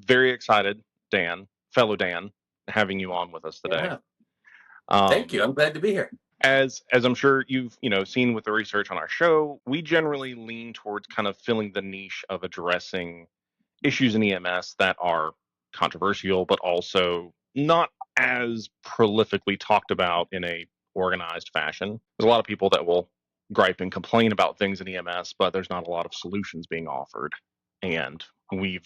very excited, Dan, fellow Dan, having you on with us today. Yeah, thank Um, you. I'm glad to be here. as I'm sure you've seen with the research on our show, we generally lean towards kind of filling the niche of addressing issues in EMS that are controversial, but also not as prolifically talked about in a organized fashion. There's a lot of people that will gripe and complain about things in EMS, but there's not a lot of solutions being offered. And we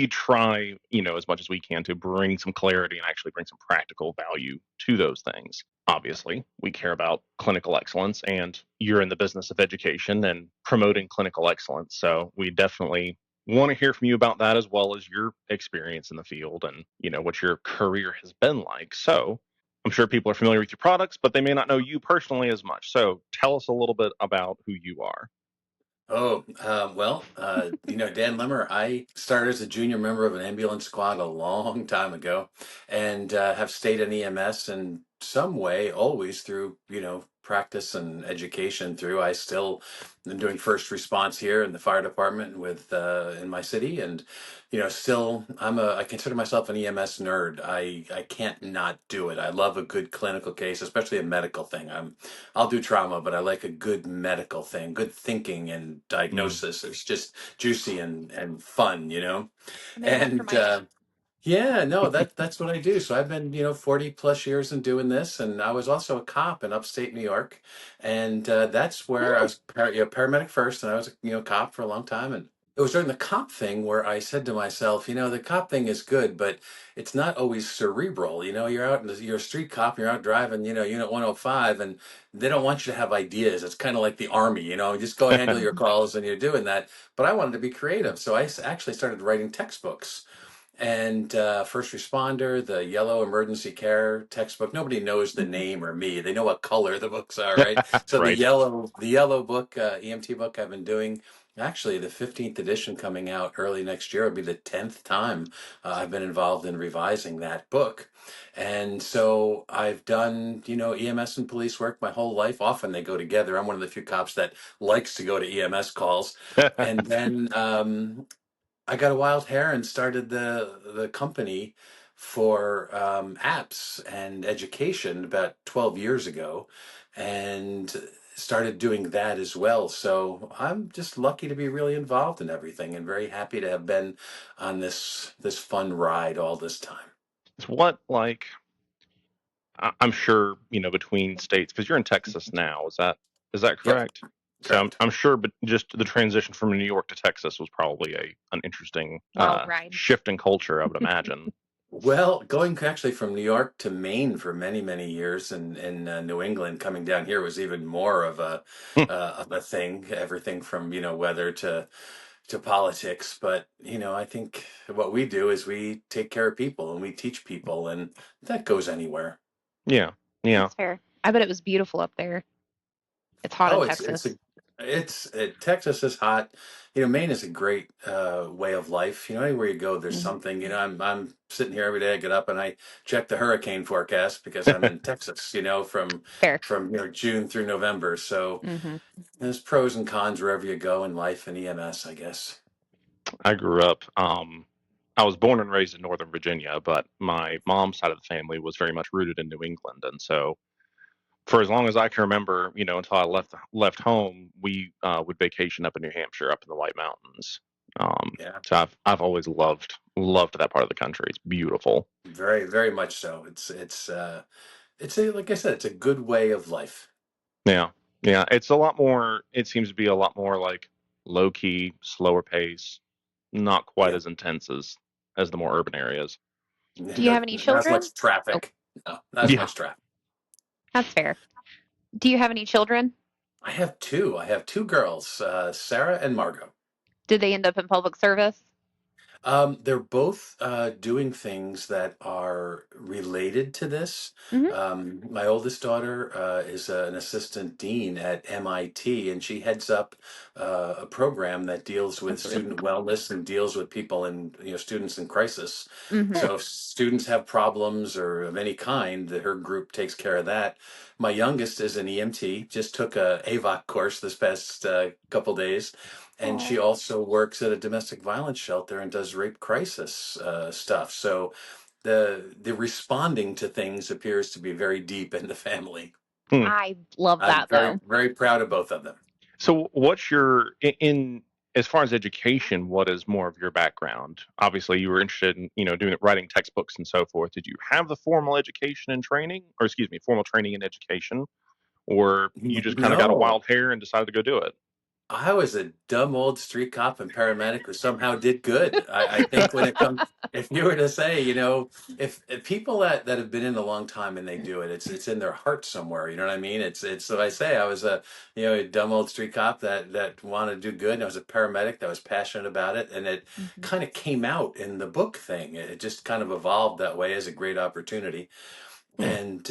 try, as much as we can to bring some clarity and actually bring some practical value to those things. Obviously, we care about clinical excellence, and you're in the business of education and promoting clinical excellence. So we definitely want to hear from you about that, as well as your experience in the field and what your career has been like. So I'm sure people are familiar with your products, but they may not know you personally as much. So tell us a little bit about who you are. Dan Limmer, I started as a junior member of an ambulance squad a long time ago and have stayed in EMS in some way always through, practice and education through. I still am doing first response here in the fire department with in my city and still I consider myself an EMS nerd. I can't not do it. I love a good clinical case, especially a medical thing. I'll do trauma, but I like a good medical thing, good thinking and Mm. diagnosis. It's just juicy and fun. A man after And my own. yeah, no, that's what I do. So I've been, 40 plus years in doing this, and I was also a cop in upstate New York, and that's where I Mm. was paramedic first, and I was cop for a long time, and it was during the cop thing where I said to myself, the cop thing is good, but it's not always cerebral. You're out you're a street cop, you're out driving, Unit 105, and they don't want you to have ideas. It's kind of like the army, just go handle your calls, and you're doing that. But I wanted to be creative, so actually started writing textbooks and first responder, the yellow emergency care textbook. Nobody knows the Mhm. name or me. They know what color the books are, right? So the Right. yellow book, EMT book, I've been doing. Actually, the 15th edition coming out early next year will be the 10th time I've been involved in revising that book. And so I've done, EMS and police work my whole life. Often they go together. I'm one of the few cops that likes to go to EMS calls. And then I got a wild hair and started the company for apps and education about 12 years ago, and started doing that as well. So I'm just lucky to be really involved in everything, and very happy to have been on this fun ride all this time. What, like, I'm sure, between states, because you're in Texas now, is that Yep, correct? So I'm, correct. I'm sure, but just the transition from New York to Texas was probably an interesting Wild ride. shift in culture, I would imagine. Well, going actually from New York to Maine for many, many years, and in New England, coming down here was even more of a thing. Everything from weather to politics, but I think what we do is we take care of people and we teach people, and that goes anywhere. Yeah, yeah. That's fair. I bet it was beautiful up there. It's hot in Oh, it's Texas. a Texas is hot. Maine is a great way of life. Anywhere you go, there's Hmm. something. I'm sitting here every day. I get up and I check the hurricane forecast because I'm in Texas. From Fair. June through November. So Hmm. there's pros and cons wherever you go in life and EMS, I guess. I grew up. I was born and raised in Northern Virginia, but my mom's side of the family was very much rooted in New England, and so for as long as I can remember, until I left home, we would vacation up in New Hampshire, up in the White Mountains. Yeah, So I've always loved that part of the country. It's beautiful. very, very much so. It's a like I said, it's a good way of life. Yeah, yeah. It's a lot more. It seems to be a lot more like low key, slower pace, not quite Yeah. as intense as the more urban areas. Do you No, have any not as children? much Oh, traffic. No, not as Yeah, much traffic. that's fair. Do you have any children? I have two. I have two girls, Sarah and Margot. Did they end up in public service? They're both doing things that are related to this. Hmm. My oldest daughter is an assistant dean at MIT, and she heads up a program that deals with That's really student cool. wellness and deals with people in, students in crisis. Hmm. So if students have problems or of any kind, her group takes care of that. My youngest is an EMT, just took a AVOC course this past couple days, and Oh, she also works at a domestic violence shelter and does rape crisis stuff. So the responding to things appears to be very deep in the family. Hmm. I love I'm that very though. very proud of both of them. So, what's your in as far as education? What is more of your background? Obviously, you were interested in doing writing textbooks and so forth. Did you have the formal education and training, or excuse me, formal training and education, or you just kind of got a No, wild hair and decided to go do I was a dumb old street cop and paramedic who somehow did good. I think when it comes, if you were to say, if people that have been in a long time and they do it, it's in their heart somewhere. You know what I mean? It's so I say I was a dumb old street cop that wanted to do good, and I was a paramedic that was passionate about it, and it Mhm. kind of came out in the book thing. It just kind of evolved that way as a great opportunity. it? And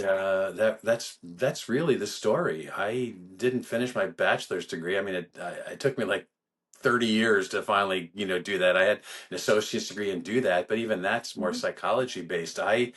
that's really the story. I didn't finish my bachelor's degree. I mean, it took me like 30 years to finally, do that. I had an associate's degree and do that, but even that's more Mhm. psychology based. I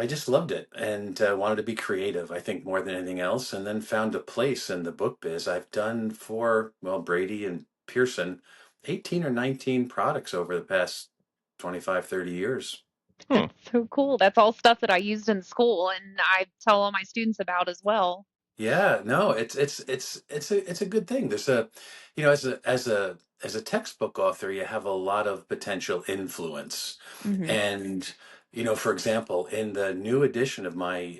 just loved it and wanted to be creative, I think, more than anything else, and then found a place in the book biz. I've done for, well, Brady and Pearson, 18 or 19 products over the past 25, 30 years. Hmm. That's so cool. That's all stuff that I used in school and I tell all my students about as well. Yeah, no, it's a good thing. There's a, as a textbook author, you have a lot of potential influence. Hmm. And, for example, in the new edition of my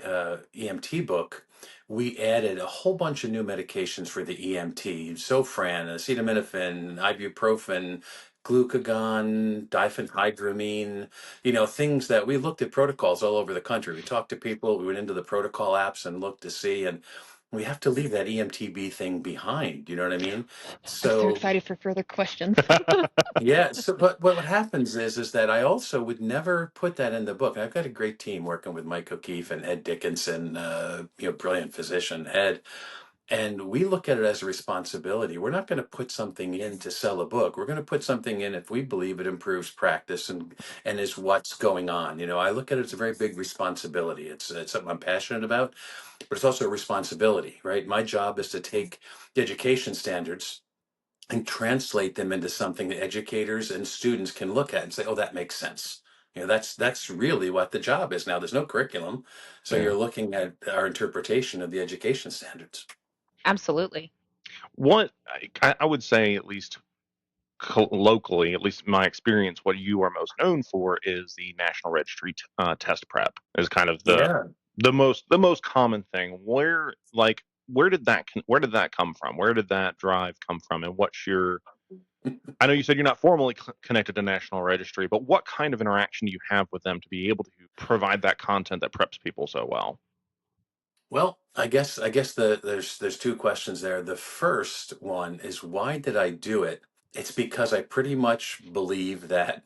EMT book, we added a whole bunch of new medications for the EMT, Zofran, acetaminophen, ibuprofen, glucagon, diphenhydramine, things that we looked at protocols all over the country. We talked to people, we went into the protocol apps and looked to see, and we have to leave that EMTB thing behind. You know what I mean? I'm so So excited for further questions. yeah. So, but what happens is that I also would never put that in the book. I've got a great team working with Mike O'Keefe and Ed Dickinson, brilliant physician Ed, and we look at it as a responsibility. We're not going to put something in to sell a book. We're going to put something in if we believe it improves practice and is what's going on. I look at it as a very big responsibility. It's something I'm passionate about, but it's also a responsibility, right? My job is to take the education standards and translate them into something that educators and students can look at and say, "Oh, that makes sense." That's really what the job is now. There's no curriculum, so Yeah. you're looking at our interpretation of the education standards. Absolutely. What I would say, at least locally, at least in my experience, what you are most known for is the National Registry test prep. Is kind of Yeah. the most common thing. Where did that come from? Where did that drive come from? And what's your I know you said you're not formally connected to National Registry, but what kind of interaction do you have with them to be able to provide that content that preps people so well? Well, I guess there's two questions there. The first one is, why did I do it? It's because I pretty much believe that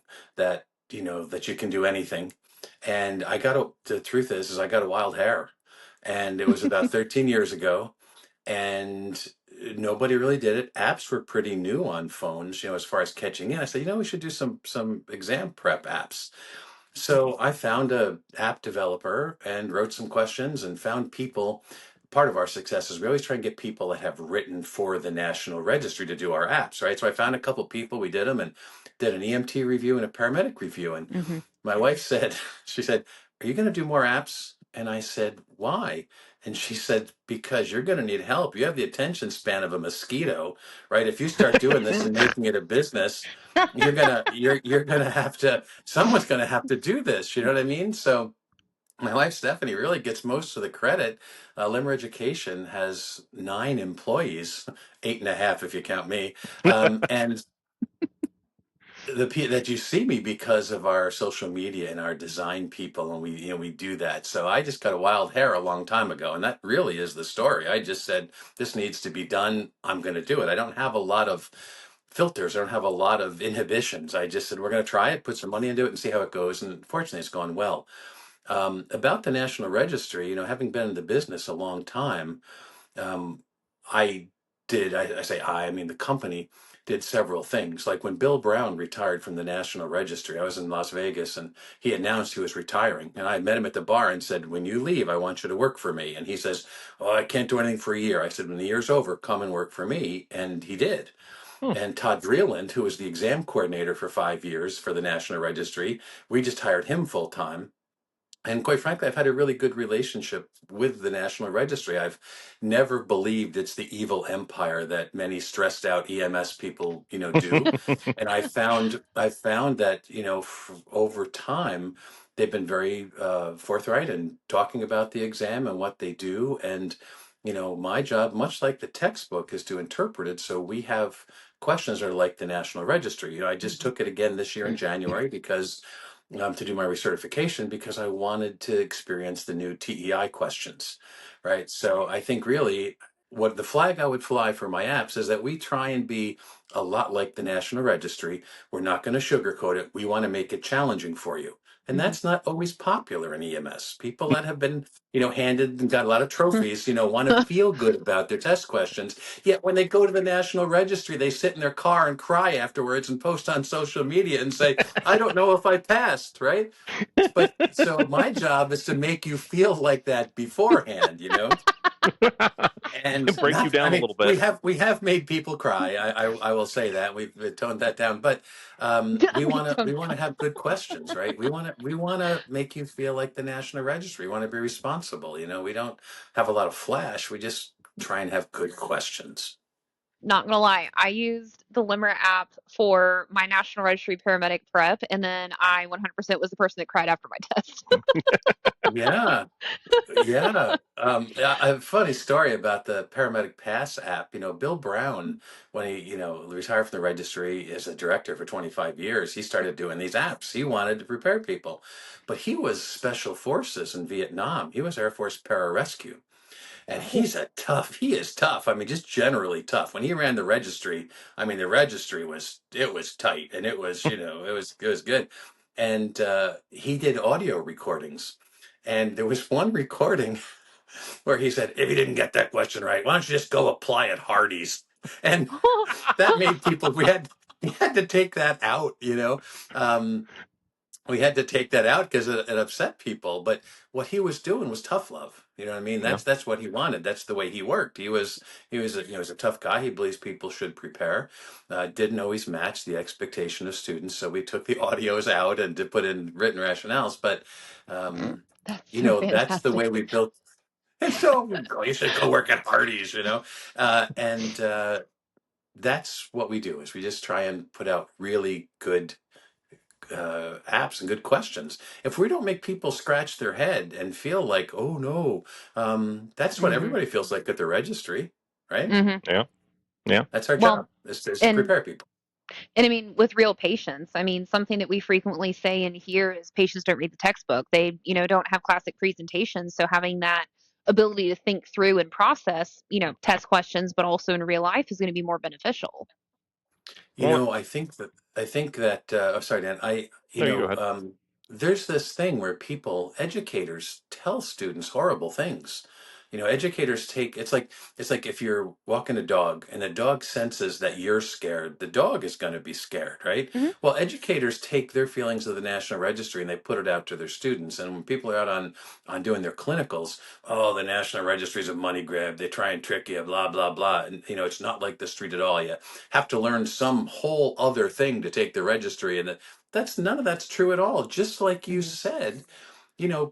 you can do anything. And the truth is I got a wild hair. And it was about 13 years ago, and nobody really did it. Apps were pretty new on phones, as far as catching in. I said, we should do some exam prep apps. So I found a app developer and wrote some questions and found people. Part of our success is we always try and get people that have written for the National Registry to do our apps, right? So I found a couple people, we did them and did an EMT review and a paramedic review. And Hmm. my wife said, she said, "Are you going to do more apps?" And I said, "Why?" And she said, "Because you're going to need help. You have the attention span of a mosquito, right? If you start doing this and making it a business, you're gonna have to, someone's gonna have to do this. You know what I mean?" So my wife Stephanie really gets most of the credit. Limmer Education has 9 employees, eight and a half if you count me, and that you see me because of our social media and our design people, and we do that. So I just got a wild hair a long time ago, and that really is the story. I just said, this needs to be done, I'm going to do it. I don't have a lot of filters, I don't have a lot of inhibitions. I just said, we're going to try it, put some money into it, and see how it goes, and fortunately it's gone well. About the National Registry, having been in the business a long time, um, I I say I mean the company did several things. Like when Bill Brown retired from the National Registry, I was in Las Vegas and he announced he was retiring. And I met him at the bar and said, "When you leave, I want you to work for me." And he says, "Oh, I can't do anything for a year." I said, "When the year's over, come and work for me." And he did. Hmm. And Todd Vreeland, who was the exam coordinator for 5 years for the National Registry, we just hired him full time. And quite frankly, I've had a really good relationship with the National Registry. I've never believed it's the evil empire that many stressed out EMS people, do. And I found that, over time, they've been very forthright in talking about the exam and what they do. And, my job, much like the textbook, is to interpret it. So we have questions that are like the National Registry. I just Mhm. took it again this year in January because to do my recertification because I wanted to experience the new TEI questions, right? So I think really what the flag I would fly for my apps is that we try and be a lot like the National Registry. We're not going to sugarcoat it. We want to make it challenging for you. And Mhm. that's not always popular in EMS. People that have been, handed and got a lot of trophies, want to feel good about their test questions. Yet when they go to the National Registry, they sit in their car and cry afterwards and post on social media and say, I don't know if I passed, right? But so my job is to make you feel like that beforehand. And Break you not, I down a mean, little we bit. have we have made people cry. I will say that we've toned that down, but we We want to we don't want to have good questions, right? We want to make you feel like the National Registry. We want to be responsible. We don't have a lot of flash. We just try and have good questions. Not gonna lie, I used the Limmer app for my National Registry paramedic prep, and then I 100% was the person that cried after my test. Yeah, yeah. A funny story about the Paramedic Pass app. Bill Brown, when he, retired from the registry as a director for 25 years, he started doing these apps. He wanted to prepare people, but he was special forces in Vietnam. He was Air Force pararescue. And Oh. he is tough. I mean, just generally tough. When he ran the registry, I mean, the registry it was tight and it was good. And he did audio recordings. And there was one recording where he said, if you didn't get that question right, why don't you just go apply at Hardee's? And that made people, we had to take that out. Um, we had to take that out because it upset people. But what he was doing was tough love. You know what I mean? Yeah. That's what he wanted. That's the way he worked. He was a tough guy. He believes people should prepare. Didn't always match the expectation of students, so we took the audios out and to put in written rationales. But um, That's so that's the way fantastic. we built. And so you should go work at Hardee's. And that's what we do is we just try and put out really good apps and good questions. If we don't make people scratch their head and feel like, oh no, that's what Hmm. everybody feels like at the registry, right? Hmm. Yeah. Yeah. That's our Well, job is to and prepare people. and I mean, with real patients, I mean, something that we frequently say in here is patients don't read the textbook. They, don't have classic presentations. So having that ability to think through and process, test questions, but also in real life is going to be more beneficial. Well, I think that oh, sorry, Dan. no, you go ahead. There's this thing where educators tell students horrible things. Educators take it's like if you're walking a dog and the dog senses that you're scared, the dog is going to be scared, right? Hmm. Well, educators take their feelings of the National Registry and they put it out to their students. And when people are out on doing their clinicals, oh, the National Registry is a money grab. They try and trick you, blah blah blah. And it's not like the street at all. You have to learn some whole other thing to take the registry, and that's none of that's true at all. Just like you Hmm. said,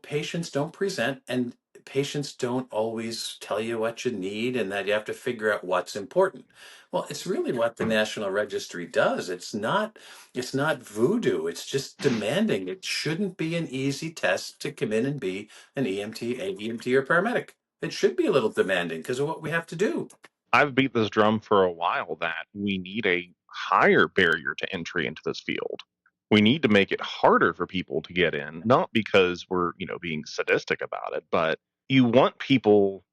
patients don't present and patients don't always tell you what you need and that you have to figure out what's important. Well, it's really what the National Registry does. It's not voodoo. It's just demanding. It shouldn't be an easy test to come in and be an EMT or paramedic. It should be a little demanding because of what we have to do. I've beat this drum for a while that we need a higher barrier to entry into this field. We need to make it harder for people to get in, not because we're, being sadistic about it, but you want people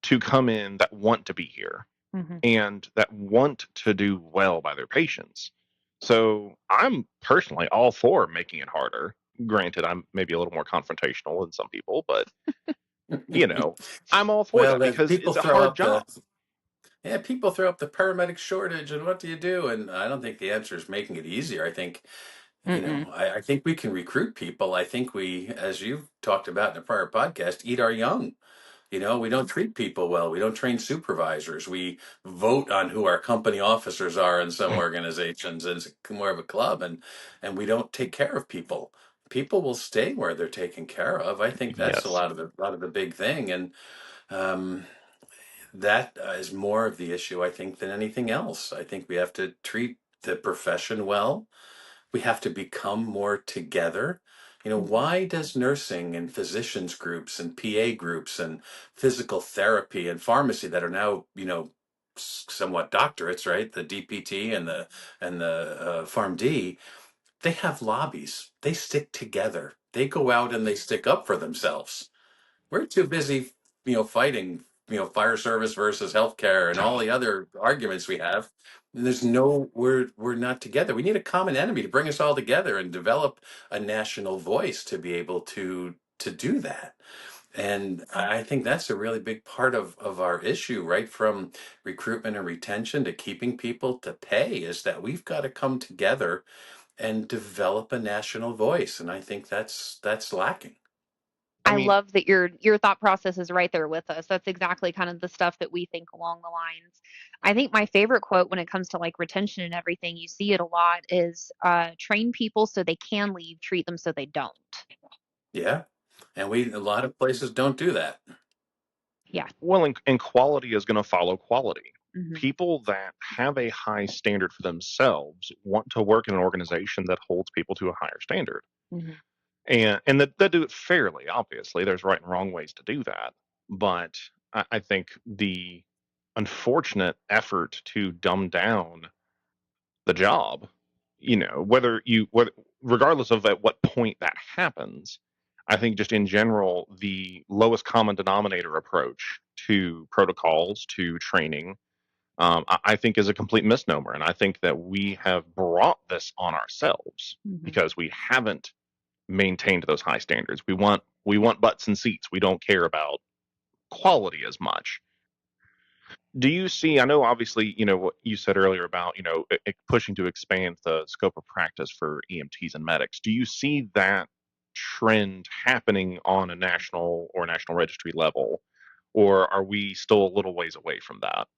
to come in that want to be here Hmm. and that want to do well by their patients. So I'm personally all for making it harder. Granted, I'm maybe a little more confrontational than some people, but you know, I'm all for Well, that the because people it's a throw hard up job. the Yeah, people throw up the paramedic shortage, and what do you do? And I don't think the answer is making it easier. I think, Mm-mm. I think we can recruit people. I think we, as you've talked about in a prior podcast, eat our young. You know, we don't treat people well. We don't train supervisors. We vote on who our company officers are in some organizations. And it's more of a club, and we don't take care of people. People will stay where they're taken care of. I think that's Yes. a lot of the big thing, and um, that is more of the issue, I think, than anything else. I think we have to treat the profession well. We have to become more together. You know, Mhm. why does nursing and physicians groups and PA groups and physical therapy and pharmacy that are now, you know, somewhat doctorates, right? The DPT and the PharmD, they have lobbies. They stick together. They go out and they stick up for themselves. We're too busy, you know, fighting, you know, fire service versus healthcare and all the other arguments we have. And there's no, we're not together. We need a common enemy to bring us all together and develop a national voice to be able to do that. And I think that's a really big part of our issue, right from recruitment and retention to keeping people to pay, is that we've got to come together and develop a national voice. And I think that's lacking. I I mean, love that your thought process is right there with us. That's exactly kind of the stuff that we think along the lines. I think my favorite quote when it comes to like retention and everything, you see it a lot, is train people so they can leave, treat them so they don't. Yeah. And a lot of places don't do that. Yeah. well, and quality is going to follow quality. Hmm. People that have a high standard for themselves want to work in an organization that holds people to a higher standard, Hmm. and that do it fairly. Obviously, there's right and wrong ways to do that, but I think the unfortunate effort to dumb down the job, whether regardless of at what point that happens, I think just in general, the lowest common denominator approach to protocols, to training, I think is a complete misnomer. And I think that we have brought this on ourselves Hmm. because we haven't maintained those high standards. We want butts and seats. We don't care about quality as much. Do you see, I know obviously, what you said earlier about, pushing to expand the scope of practice for EMTs and medics. Do you see that trend happening on a national or national registry level, or are we still a little ways away from that?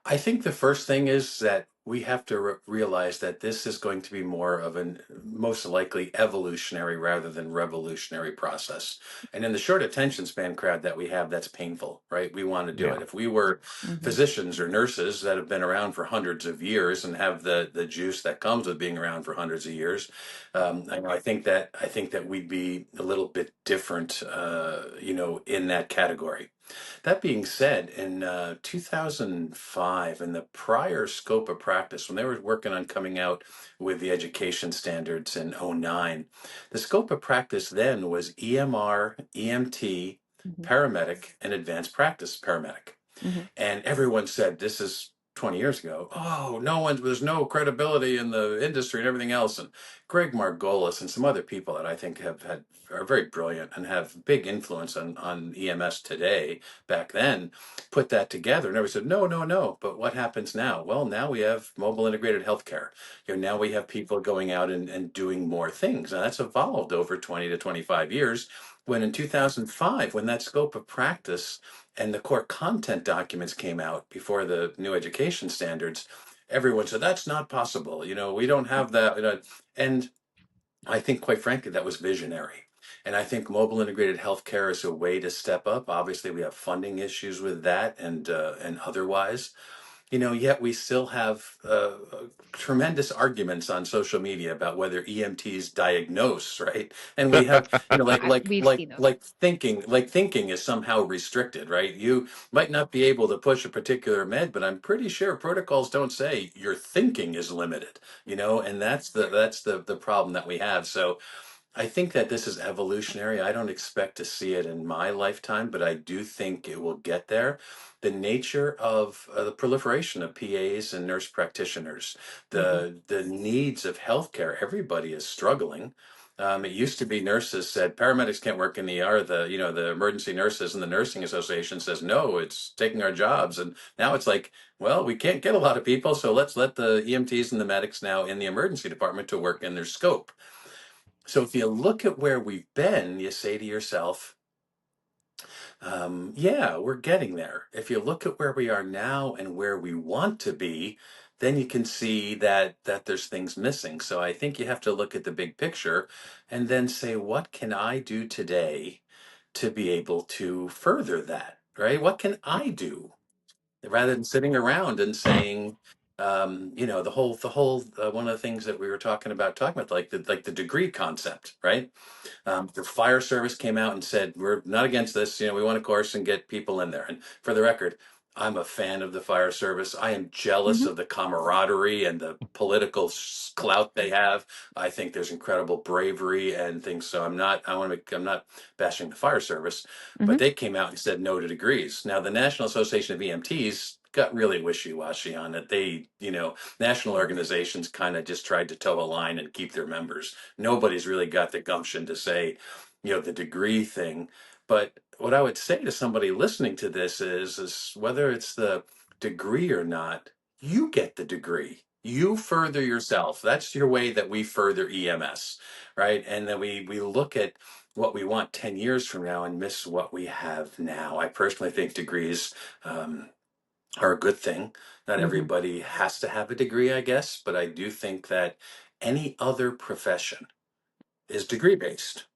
I think the first thing is that we have to realize that this is going to be more of an most likely evolutionary rather than revolutionary process. And in the short attention span crowd that we have, that's painful, right? We want to do Yeah. it. If we were Hmm. physicians or nurses that have been around for hundreds of years and have the juice that comes with being around for hundreds of years, I think that we'd be a little bit different, you know, in that category. That being said, in 2005, in the prior scope of practice, when they were working on coming out with the education standards in '09, the scope of practice then was EMR, EMT, Hmm. paramedic, and advanced practice paramedic. Hmm. And everyone said, this is 20 years ago, oh, there's no credibility in the industry and everything else. And Greg Margolis and some other people that I think are very brilliant and have big influence on EMS today, back then, put that together. And everybody said, no, no, no. But what happens now? Well, now we have mobile integrated healthcare. You know, now we have people going out and doing more things. And that's evolved over 20 to 25 years. When in 2005, when that scope of practice and the core content documents came out before the new education standards, everyone said that's not possible. You know, we don't have that. You know, and I think, quite frankly, that was visionary. And I think mobile integrated healthcare is a way to step up. Obviously, we have funding issues with that, and otherwise, you know, yet we still have tremendous arguments on social media about whether EMTs diagnose, right? And we have, you know, We've seen those. like thinking is somehow restricted, right? You might not be able to push a particular med, but I'm pretty sure protocols don't say your thinking is limited, you know, and that's the problem that we have. So I think that this is evolutionary. I don't expect to see it in my lifetime, but I do think it will get there. The nature of the proliferation of PAs and nurse practitioners, Hmm. the needs of healthcare, everybody is struggling. It used to be nurses said paramedics can't work in the ER. The emergency nurses and the nursing association says no, it's taking our jobs. And now it's like, well, we can't get a lot of people, so let's let the EMTs and the medics now in the emergency department to work in their scope. So if you look at where we've been, you say to yourself, Yeah, we're getting there. If you look at where we are now and where we want to be, then you can see that there's things missing. So I think you have to look at the big picture and then say, what can I do today to be able to further that, right? What can I do rather than sitting around and saying, the whole one of the things that we were talking about, like the degree concept, right? The fire service came out and said, we're not against this. We want a course and get people in there. And for the record, I'm a fan of the fire service. I am jealous Hmm. of the camaraderie and the political clout they have. I think there's incredible bravery and things. So I'm not bashing the fire service, but Hmm. they came out and said no to degrees. Now, the National Association of EMTs got really wishy-washy on it. National organizations kind of just tried to toe a line and keep their members. Nobody's really got the gumption to say, the degree thing. But what I would say to somebody listening to this is whether it's the degree or not, you get the degree. You further yourself. That's your way that we further EMS, right? And then we look at what we want 10 years from now and miss what we have now. I personally think degrees um, are a good thing. Not Hmm. everybody has to have a degree, I guess, but I do think that any other profession is degree based,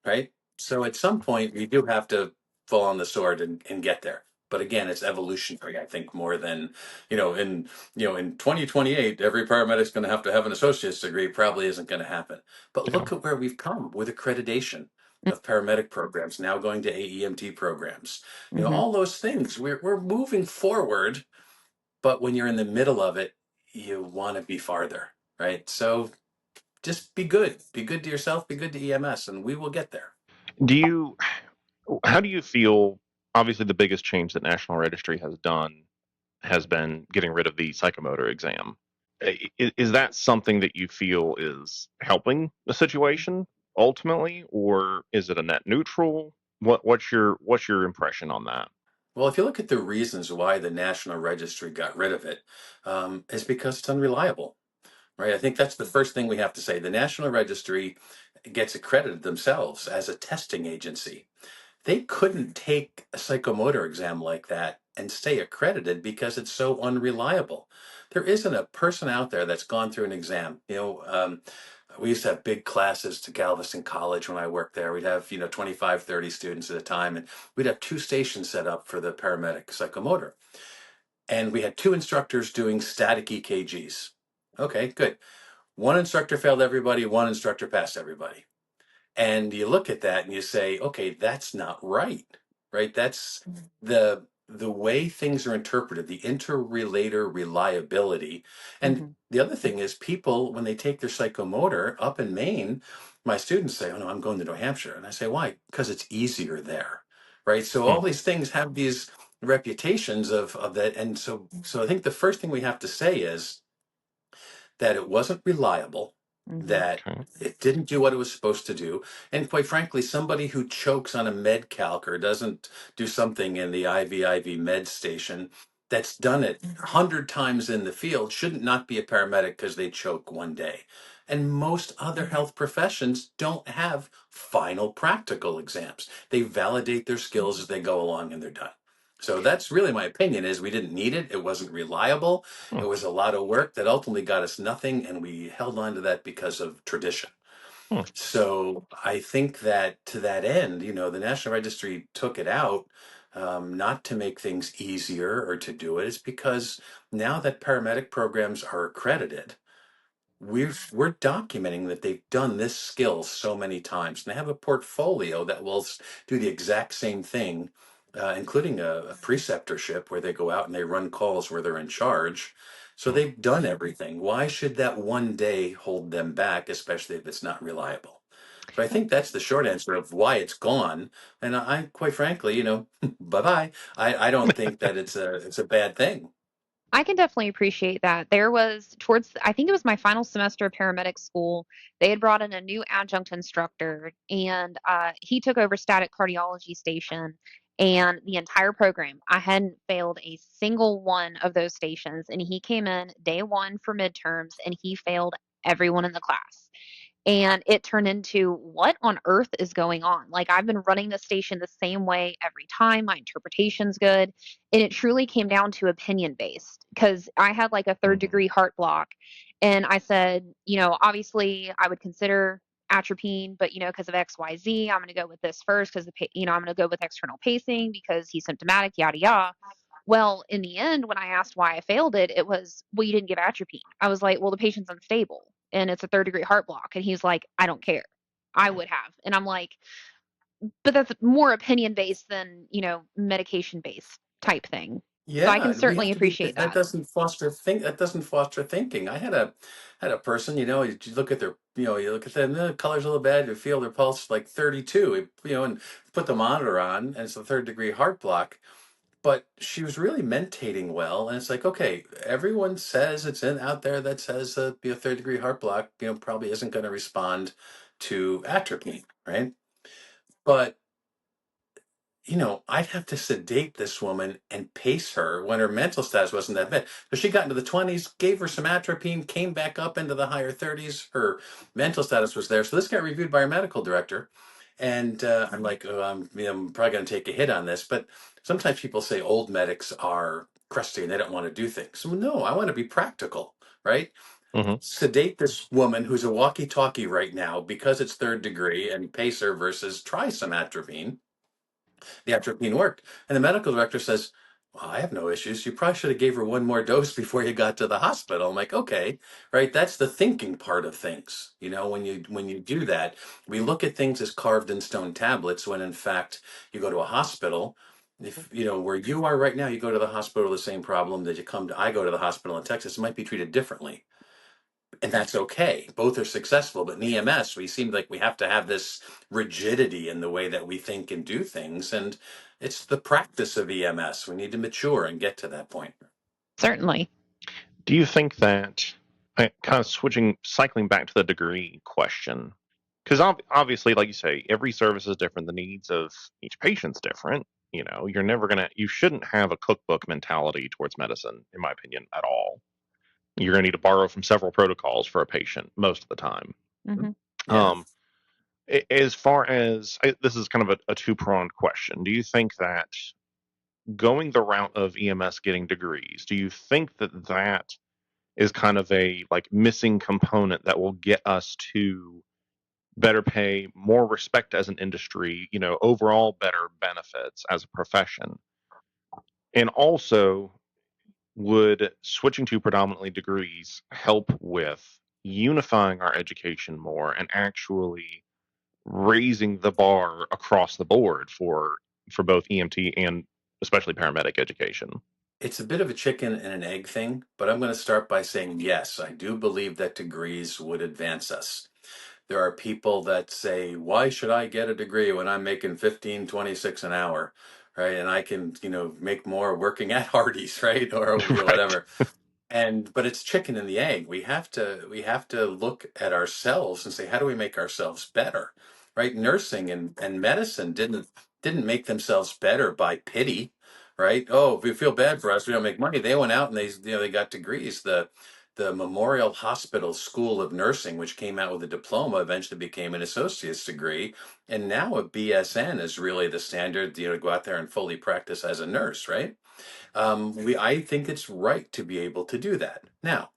right? So at some point, we do have to fall on the sword and get there. But again, it's evolutionary, I think, more than, in 2028, every paramedic's going to have an associate's degree. Probably isn't going to happen. But Yeah. look at where we've come with accreditation of paramedic programs, now going to AEMT programs. Hmm. All those things. We're moving forward, but when you're in the middle of it, you want to be farther, right? So just be good. Be good to yourself, be good to EMS, and we will get there. Do you How do you feel? Obviously, the biggest change that National Registry has done has been getting rid of the psychomotor exam. Is that something that you feel is helping the situation ultimately, or is it a net neutral? What's your impression on that? Well, if you look at the reasons why the National Registry got rid of it, it's because it's unreliable, right? I think that's the first thing we have to say. The National Registry gets accredited themselves as a testing agency. They couldn't take a psychomotor exam like that and stay accredited because it's so unreliable. There isn't a person out there that's gone through an exam. We used to have big classes to Galveston College when I worked there. We'd have, 25, 30 students at a time, and we'd have two stations set up for the paramedic psychomotor. And we had two instructors doing static EKGs. Okay, good. One instructor failed everybody, one instructor passed everybody. And you look at that and you say, okay, that's not right, right? That's the way things are interpreted, the interrelator reliability. And Hmm. the other thing is people, when they take their psychomotor up in Maine, my students say, oh no, I'm going to New Hampshire. And I say, why? Because it's easier there, right? So Hmm. all these things have these reputations of that. And so I think the first thing we have to say is that it wasn't reliable, Hmm. that Okay. it didn't do what it was supposed to do. And quite frankly, somebody who chokes on a med calc or doesn't do something in the IV med station that's done it 100 times in the field shouldn't not be a paramedic because they choke one day. And most other health professions don't have final practical exams. They validate their skills as they go along and they're done. So that's really my opinion is we didn't need it. It wasn't reliable. Hmm. It was a lot of work that ultimately got us nothing, and we held on to that because of tradition. Hmm. So I think that to that end, the National Registry took it out not to make things easier or to do it. It's because now that paramedic programs are accredited, we're documenting that they've done this skill so many times and they have a portfolio that will do the exact same thing, including a preceptorship where they go out and they run calls where they're in charge. So they've done everything. Why should that one day hold them back, especially if it's not reliable? So I think that's the short answer of why it's gone. And I quite frankly, bye bye. I don't think that it's a bad thing. I can definitely appreciate that. There was I think it was my final semester of paramedic school. They had brought in a new adjunct instructor, and he took over static cardiology station and the entire program. I hadn't failed a single one of those stations, and he came in day one for midterms, and he failed everyone in the class. And it turned into, what on earth is going on? Like, I've been running the station the same way every time. My interpretation's good. And it truly came down to opinion based, because I had like a third Hmm. degree heart block. And I said, obviously I would consider atropine, but, because of XYZ, I'm going to go with this first because I'm going to go with external pacing because he's symptomatic, yada, yada. Well, in the end, when I asked why I failed it, it was, well, you didn't give atropine. I was like, well, the patient's unstable and it's a third degree heart block. And he's like, I don't care. I would have. And I'm like, but that's more opinion based than, medication based type thing. So I Yeah, can and we certainly have to be, appreciate that that. doesn't foster thinking. I had a person, you look at their, you look at them, the color's a little bad, you feel their pulse like 32, and put the monitor on, and it's a third degree heart block. But she was really mentating well, and it's like, okay, everyone says it's in out there that says third degree heart block, probably isn't going to respond to atropine, right? But I'd have to sedate this woman and pace her when her mental status wasn't that bad. So she got into the 20s, gave her some atropine, came back up into the higher 30s. Her mental status was there. So this got reviewed by our medical director. And I'm like, oh, I'm probably going to take a hit on this. But sometimes people say old medics are crusty and they don't want to do things. So no, I want to be practical, right? Hmm. Sedate this woman who's a walkie-talkie right now because it's third degree and pace her versus try some atropine. The atropine worked. And the medical director says, well, I have no issues. You probably should have gave her one more dose before you got to the hospital. I'm like, okay, right. That's the thinking part of things. When you do that, we look at things as carved in stone tablets when in fact you go to a hospital. If where you are right now, you go to the hospital, the same problem that I go to the hospital in Texas, it might be treated differently, and that's okay. Both are successful, but in EMS, we seem like we have to have this rigidity in the way that we think and do things, and it's the practice of EMS. We need to mature and get to that point. Certainly. Do you think that, kind of cycling back to the degree question, because obviously, like you say, every service is different. The needs of each patient's different. You shouldn't have a cookbook mentality towards medicine, in my opinion, at all. You're going to need to borrow from several protocols for a patient most of the time. Hmm. Yeah, Um, as far as this is kind of a two-pronged question. Do you think that going the route of EMS getting degrees, do you think that that is kind of a like missing component that will get us to better pay, more respect as an industry, overall better benefits as a profession? And also, would switching to predominantly degrees help with unifying our education more and actually raising the bar across the board for both EMT and especially paramedic education? it's a bit of a chicken and an egg thing, but I'm going to start by saying yes, I do believe that degrees would advance us. There are people that say, why should I get a degree when I'm making 15, 26 an hour? Right. And I can, make more working at Hardee's, right? Or, Right. whatever. But it's chicken and the egg. We have to look at ourselves and say, how do we make ourselves better? Right? Nursing and medicine didn't make themselves better by pity, right? Oh, if we feel bad for us, we don't make money. They went out and they got degrees. The Memorial Hospital School of Nursing, which came out with a diploma, eventually became an associate's degree, and now a BSN is really the standard. To go out there and fully practice as a nurse, right? I think it's right to be able to do that. Now,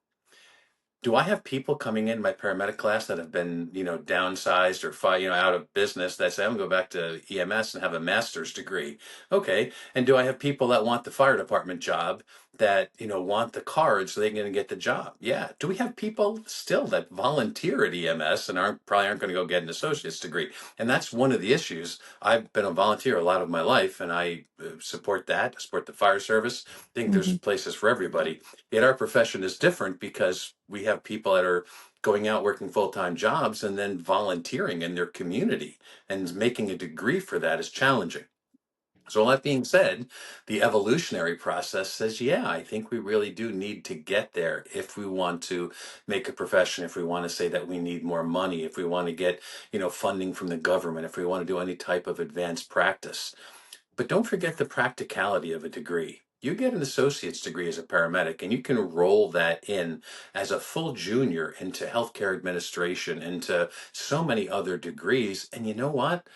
do I have people coming in my paramedic class that have been, downsized or out of business that say I'm gonna go back to EMS and have a master's degree? Okay. And do I have people that want the fire department job that, want the card so they can get the job? Yeah. Do we have people still that volunteer at EMS and aren't going to go get an associate's degree? And that's one of the issues. I've been a volunteer a lot of my life, and I support that. I support the fire service. I think there's Hmm. places for everybody. Yet our profession is different because we have people that are going out working full-time jobs and then volunteering in their community, and making a degree for that is challenging. So all that being said, the evolutionary process says, yeah, I think we really do need to get there if we want to make a profession, if we want to say that we need more money, if we want to get, funding from the government, if we want to do any type of advanced practice. But don't forget the practicality of a degree. You get an associate's degree as a paramedic, and you can roll that in as a full junior into healthcare administration, into so many other degrees. And you know what?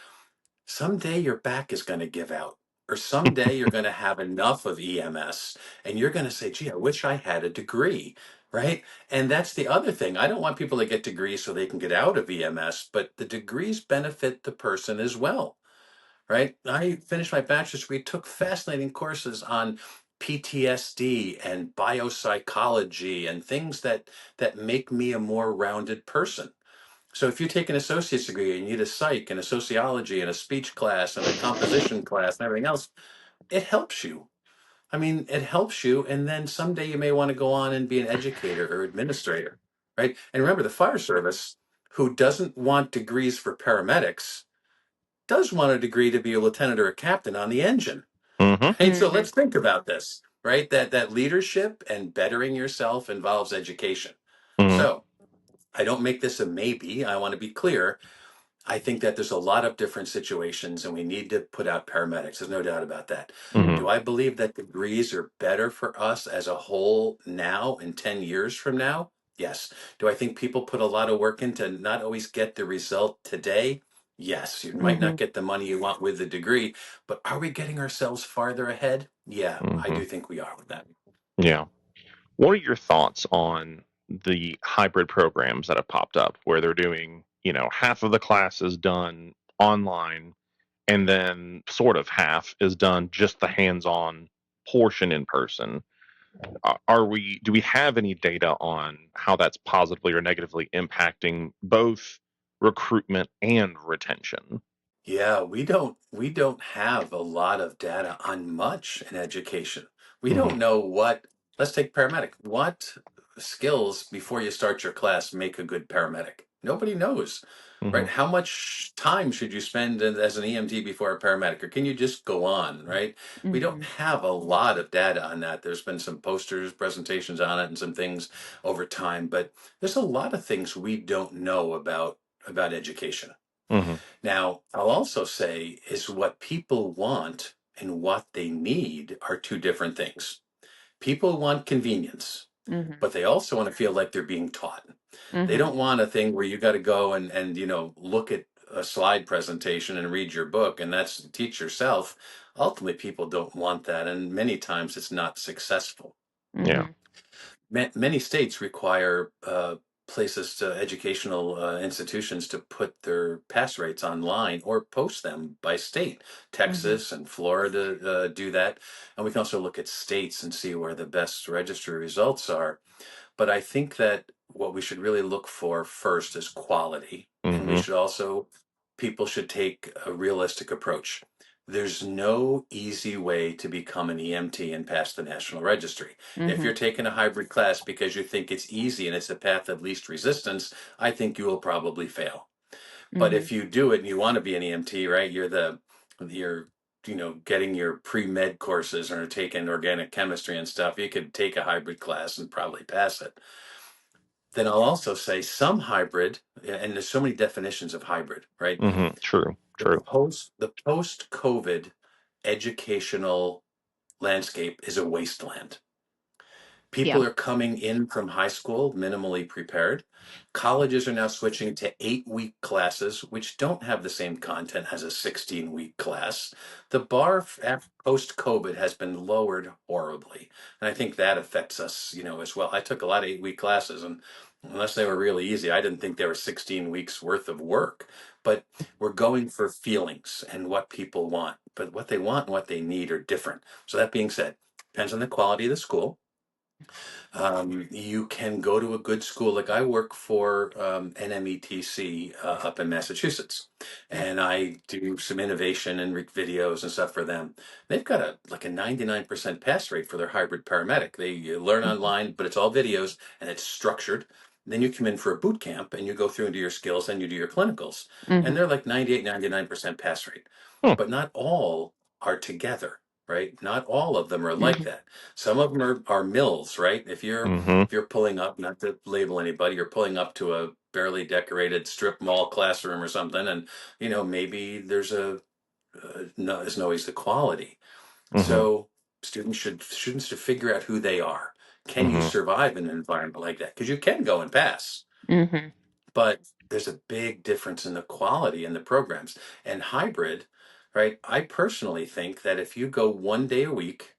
Someday your back is going to give out, or someday you're going to have enough of EMS, and you're going to say, gee, I wish I had a degree. Right. And that's the other thing. I don't want people to get degrees so they can get out of EMS, but the degrees benefit the person as well. Right. I finished my bachelor's degree, took fascinating courses on PTSD and biopsychology and things that make me a more rounded person. So if you take an associate's degree and you need a psych and a sociology and a speech class and a composition class and everything else, it helps you. I mean, it helps you. And then someday you may want to go on and be an educator or administrator, right? And remember, the fire service, who doesn't want degrees for paramedics, does want a degree to be a lieutenant or a captain on the engine, Mm-hmm. right? So Hmm. let's think about this, right? That leadership and bettering yourself involves education. Mm-hmm. So I don't make this a maybe. I want to be clear. I think that there's a lot of different situations and we need to put out paramedics. There's no doubt about that. Mm-hmm. Do I believe that degrees are better for us as a whole now and 10 years from now? Yes. Do I think people put a lot of work into not always get the result today? Yes. You might Hmm. not get the money you want with the degree, but are we getting ourselves farther ahead? Yeah, I Mm-hmm. do think we are with that. Yeah. What are your thoughts on the hybrid programs that have popped up where they're doing, half of the class is done online and then sort of half is done just the hands-on portion in person? Do we have any data on how that's positively or negatively impacting both recruitment and retention? Yeah, we don't have a lot of data on much in education. We Hmm. don't know what, let's take paramedic. What skills before you start your class make a good paramedic? Nobody knows, right? Hmm. How much time should you spend as an EMT before a paramedic, or can you just go on, right? We don't Hmm. have a lot of data on that. There's been some posters, presentations on it, and some things over time, but there's a lot of things we don't know about education. Hmm. Now, I'll also say is what people want and what they need are two different things. People want convenience, Hmm. but they also want to feel like they're being taught. They Hmm. don't want a thing where you got to go and look at a slide presentation and read your book and that's teach yourself. Ultimately, people don't want that, and many times it's not successful. Yeah. Hmm. Many states require places to educational institutions to put their pass rates online or post them by state. Hmm. Texas and Florida do that. And we can also look at states and see where the best registry results are. But I think that what we should really look for first is quality. And we Hmm. should also, people should take a realistic approach. There's no easy way to become an EMT and pass the National Registry. If Hmm. you're taking a hybrid class because you think it's easy and it's a path of least resistance, I think you will probably fail. But Hmm. if you do it and you want to be an EMT, right, you're getting your pre-med courses or taking organic chemistry and stuff, you could take a hybrid class and probably pass it. Then I'll also say some hybrid, and there's so many definitions of hybrid, right? Hmm. True. The True. post COVID educational landscape is a wasteland. Yeah. People are coming in from high school minimally prepared. Colleges are now switching to 8-week classes, which don't have the same content as a 16-week class. The bar post COVID has been lowered horribly. And I think that affects us, as well. I took a lot of 8-week classes, and unless they were really easy, I didn't think they were 16 weeks worth of work. But we're going for feelings and what people want. But what they want and what they need are different. So that being said, depends on the quality of the school. You can go to a good school. Like I work for NMETC up in Massachusetts, Yep. and I do some innovation and videos and stuff for them. They've got a 99% pass rate for their hybrid paramedic. They learn Hmm. online, but it's all videos and it's structured. Then you come in for a boot camp and you go through and do your skills and you do your clinicals. And Hmm. they're like 98, 99% pass rate. Hmm. But not all are together, right? Not all of them are like Hmm. that. Some of them are mills, right? If you're Hmm. if you're pulling up, not to label anybody, you're pulling up to a barely decorated strip mall classroom or something, and maybe there's isn't always the quality. Hmm. So students should figure out who they are. Can you Hmm. survive in an environment like that? Because you can go and pass, Mhm. but there's a big difference in the quality in the programs. And hybrid, right? I personally think that if you go 1 day a week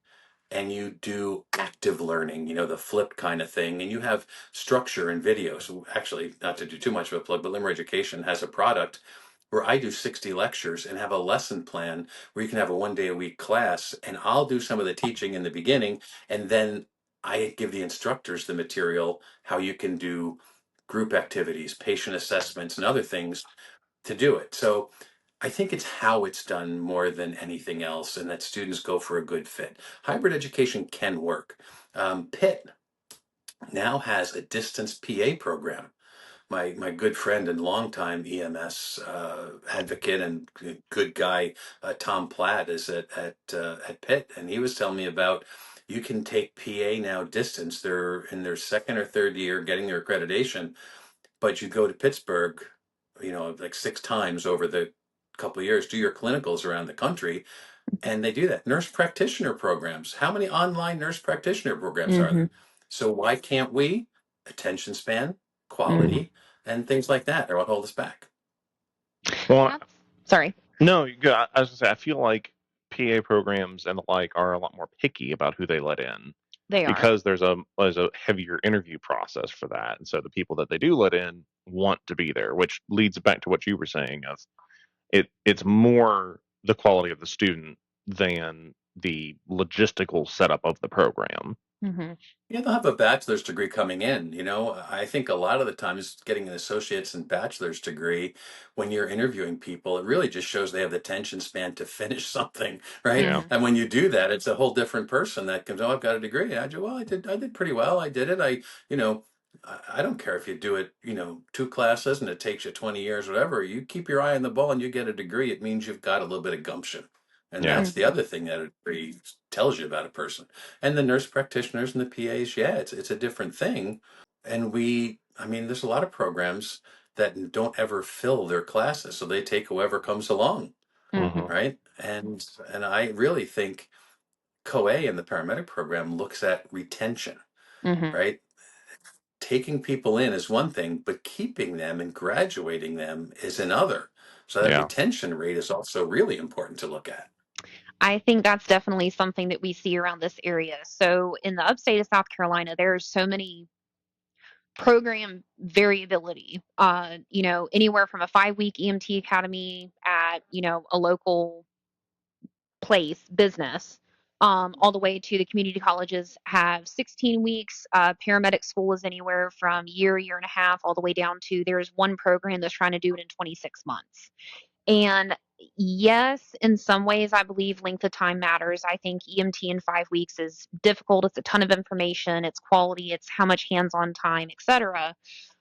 and you do active learning, the flipped kind of thing, and you have structure and video. So actually, not to do too much of a plug, but Limmer Education has a product where I do 60 lectures and have a lesson plan where you can have a 1 day a week class, and I'll do some of the teaching in the beginning, and then I give the instructors the material, how you can do group activities, patient assessments, and other things to do it. So I think it's how it's done more than anything else, and that students go for a good fit. Hybrid education can work. Pitt now has a distance PA program. My good friend and longtime EMS advocate and good guy, Tom Platt, is at Pitt, and he was telling me about you can take PA now distance. They're in their second or third year getting their accreditation, but you go to Pittsburgh, like 6 times over the couple of years, do your clinicals around the country, and they do that. Nurse practitioner programs. How many online nurse practitioner programs are there? Mhm. So why can't we? Attention span, Mhm. quality, and things like that are what hold us back. And Well, that's sorry. no, I was gonna say I feel like PA programs and the like are a lot more picky about who they let in They are. because there's a heavier interview process for that, and so the people that they do let in want to be there, which leads back to what you were saying of it's more the quality of the student than the logistical setup of the program. Mhm. Yeah, they'll have a bachelor's degree coming in. I think a lot of the times getting an associate's and bachelor's degree, when you're interviewing people, it really just shows they have the attention span to finish something, right? Yeah, Mhm. And when you do that, it's a whole different person that comes, oh, I've got a degree. And I do, well, I did pretty well. I did it. You know, I don't care if you do it, 2 classes and it takes you 20 years, whatever. You keep your eye on the ball and you get a degree. It means you've got a little bit of gumption. And yeah, that's the Mhm. other thing that it really tells you about a person. And the nurse practitioners and the PAs, yeah, it's a different thing. And I mean, there's a lot of programs that don't ever fill their classes, so they take whoever comes along, hmm, Mhm. right? And I really think COA in the paramedic program looks at retention, Mhm. right? Taking people in is one thing, but keeping them and graduating them is another. So that yeah, retention rate is also really important to look at. I think that's definitely something that we see around this area. So in the upstate of South Carolina, there's so many program variability. Anywhere from a 5-week EMT academy at, a local place, business, all the way to the community colleges have 16 weeks. Paramedic school is anywhere from year and a half, all the way down to there's one program that's trying to do it in 26 months. And yes, in some ways, I believe length of time matters. I think EMT in 5 weeks is difficult. It's a ton of information, it's quality, it's how much hands on time, etc.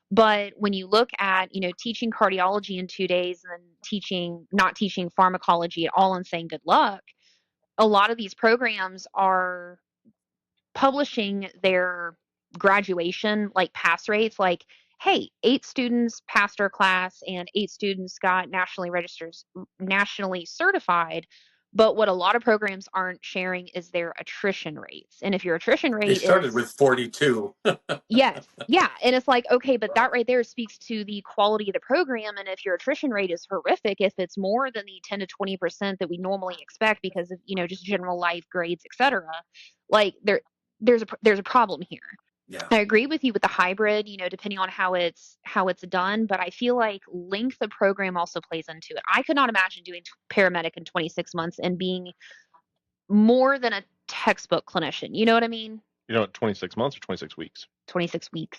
But when you look at, teaching cardiology in 2 days and then not teaching pharmacology at all and saying good luck, a lot of these programs are publishing their graduation like pass rates like, hey, 8 students passed our class and 8 students got nationally certified. But what a lot of programs aren't sharing is their attrition rates. And if your attrition They rate started with is, 42. yes, yeah, and it's like, okay, but that right there speaks to the quality of the program. And if your attrition rate is horrific, if it's more than the 10 to 20% that we normally expect because of, just general life grades, etc., like there's a problem here. Yeah. I agree with you with the hybrid, depending on how it's done, but I feel like length of program also plays into it. I could not imagine doing paramedic in 26 months and being more than a textbook clinician. You know what I mean? 26 months or 26 weeks. 26 weeks.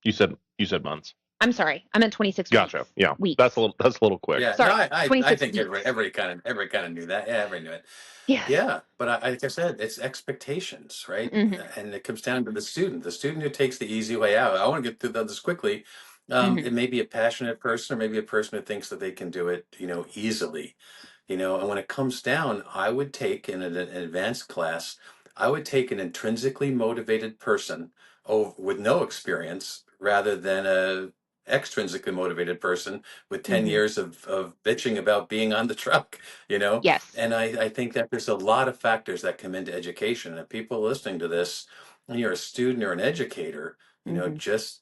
You said months. I'm sorry. I meant 26 weeks. Gotcha. Yeah, Weeks. that's a little quick. Yeah, no, Sorry. I 26 think weeks. everybody kind of knew that. Yeah, everybody knew it. Yes. Yeah, but like I said, it's expectations, right? Mhm. And it comes down to the student who takes the easy way out. I want to get through this quickly. Mhm. It may be a passionate person, or maybe a person who thinks that they can do it, easily. And when it comes down, I would take in an advanced class, I would take an intrinsically motivated person with no experience rather than a extrinsically motivated person with 10 Mhm. years of bitching about being on the truck, you know? Yes. And I think that there's a lot of factors that come into education. And people listening to this, when you're a student or an educator, Mhm. just,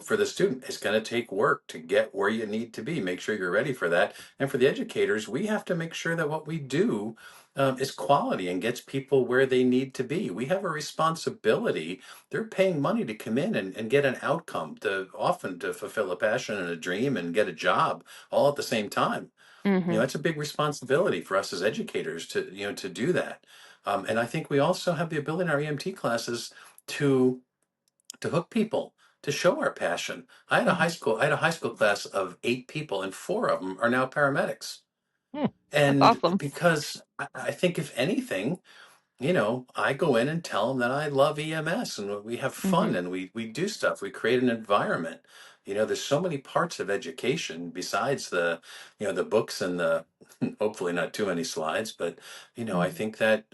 for the student, it's going to take work to get where you need to be. Make sure you're ready for that. And for the educators, we have to make sure that what we do is quality and gets people where they need to be. We have a responsibility. They're paying money to come in and get an outcome, to often to fulfill a passion and a dream and get a job all at the same time. Mhm. It's a big responsibility for us as educators to do that. And I think we also have the ability in our EMT classes to hook people, to show our passion. Mhm. I had a high school class of 8 people, and 4 of them are now paramedics. Hmm. That's And awesome. because I think if anything, I go in and tell them that I love EMS and we have fun Mhm. and we do stuff. We create an environment. There's so many parts of education besides the books and the hopefully not too many slides, but I Mhm. think that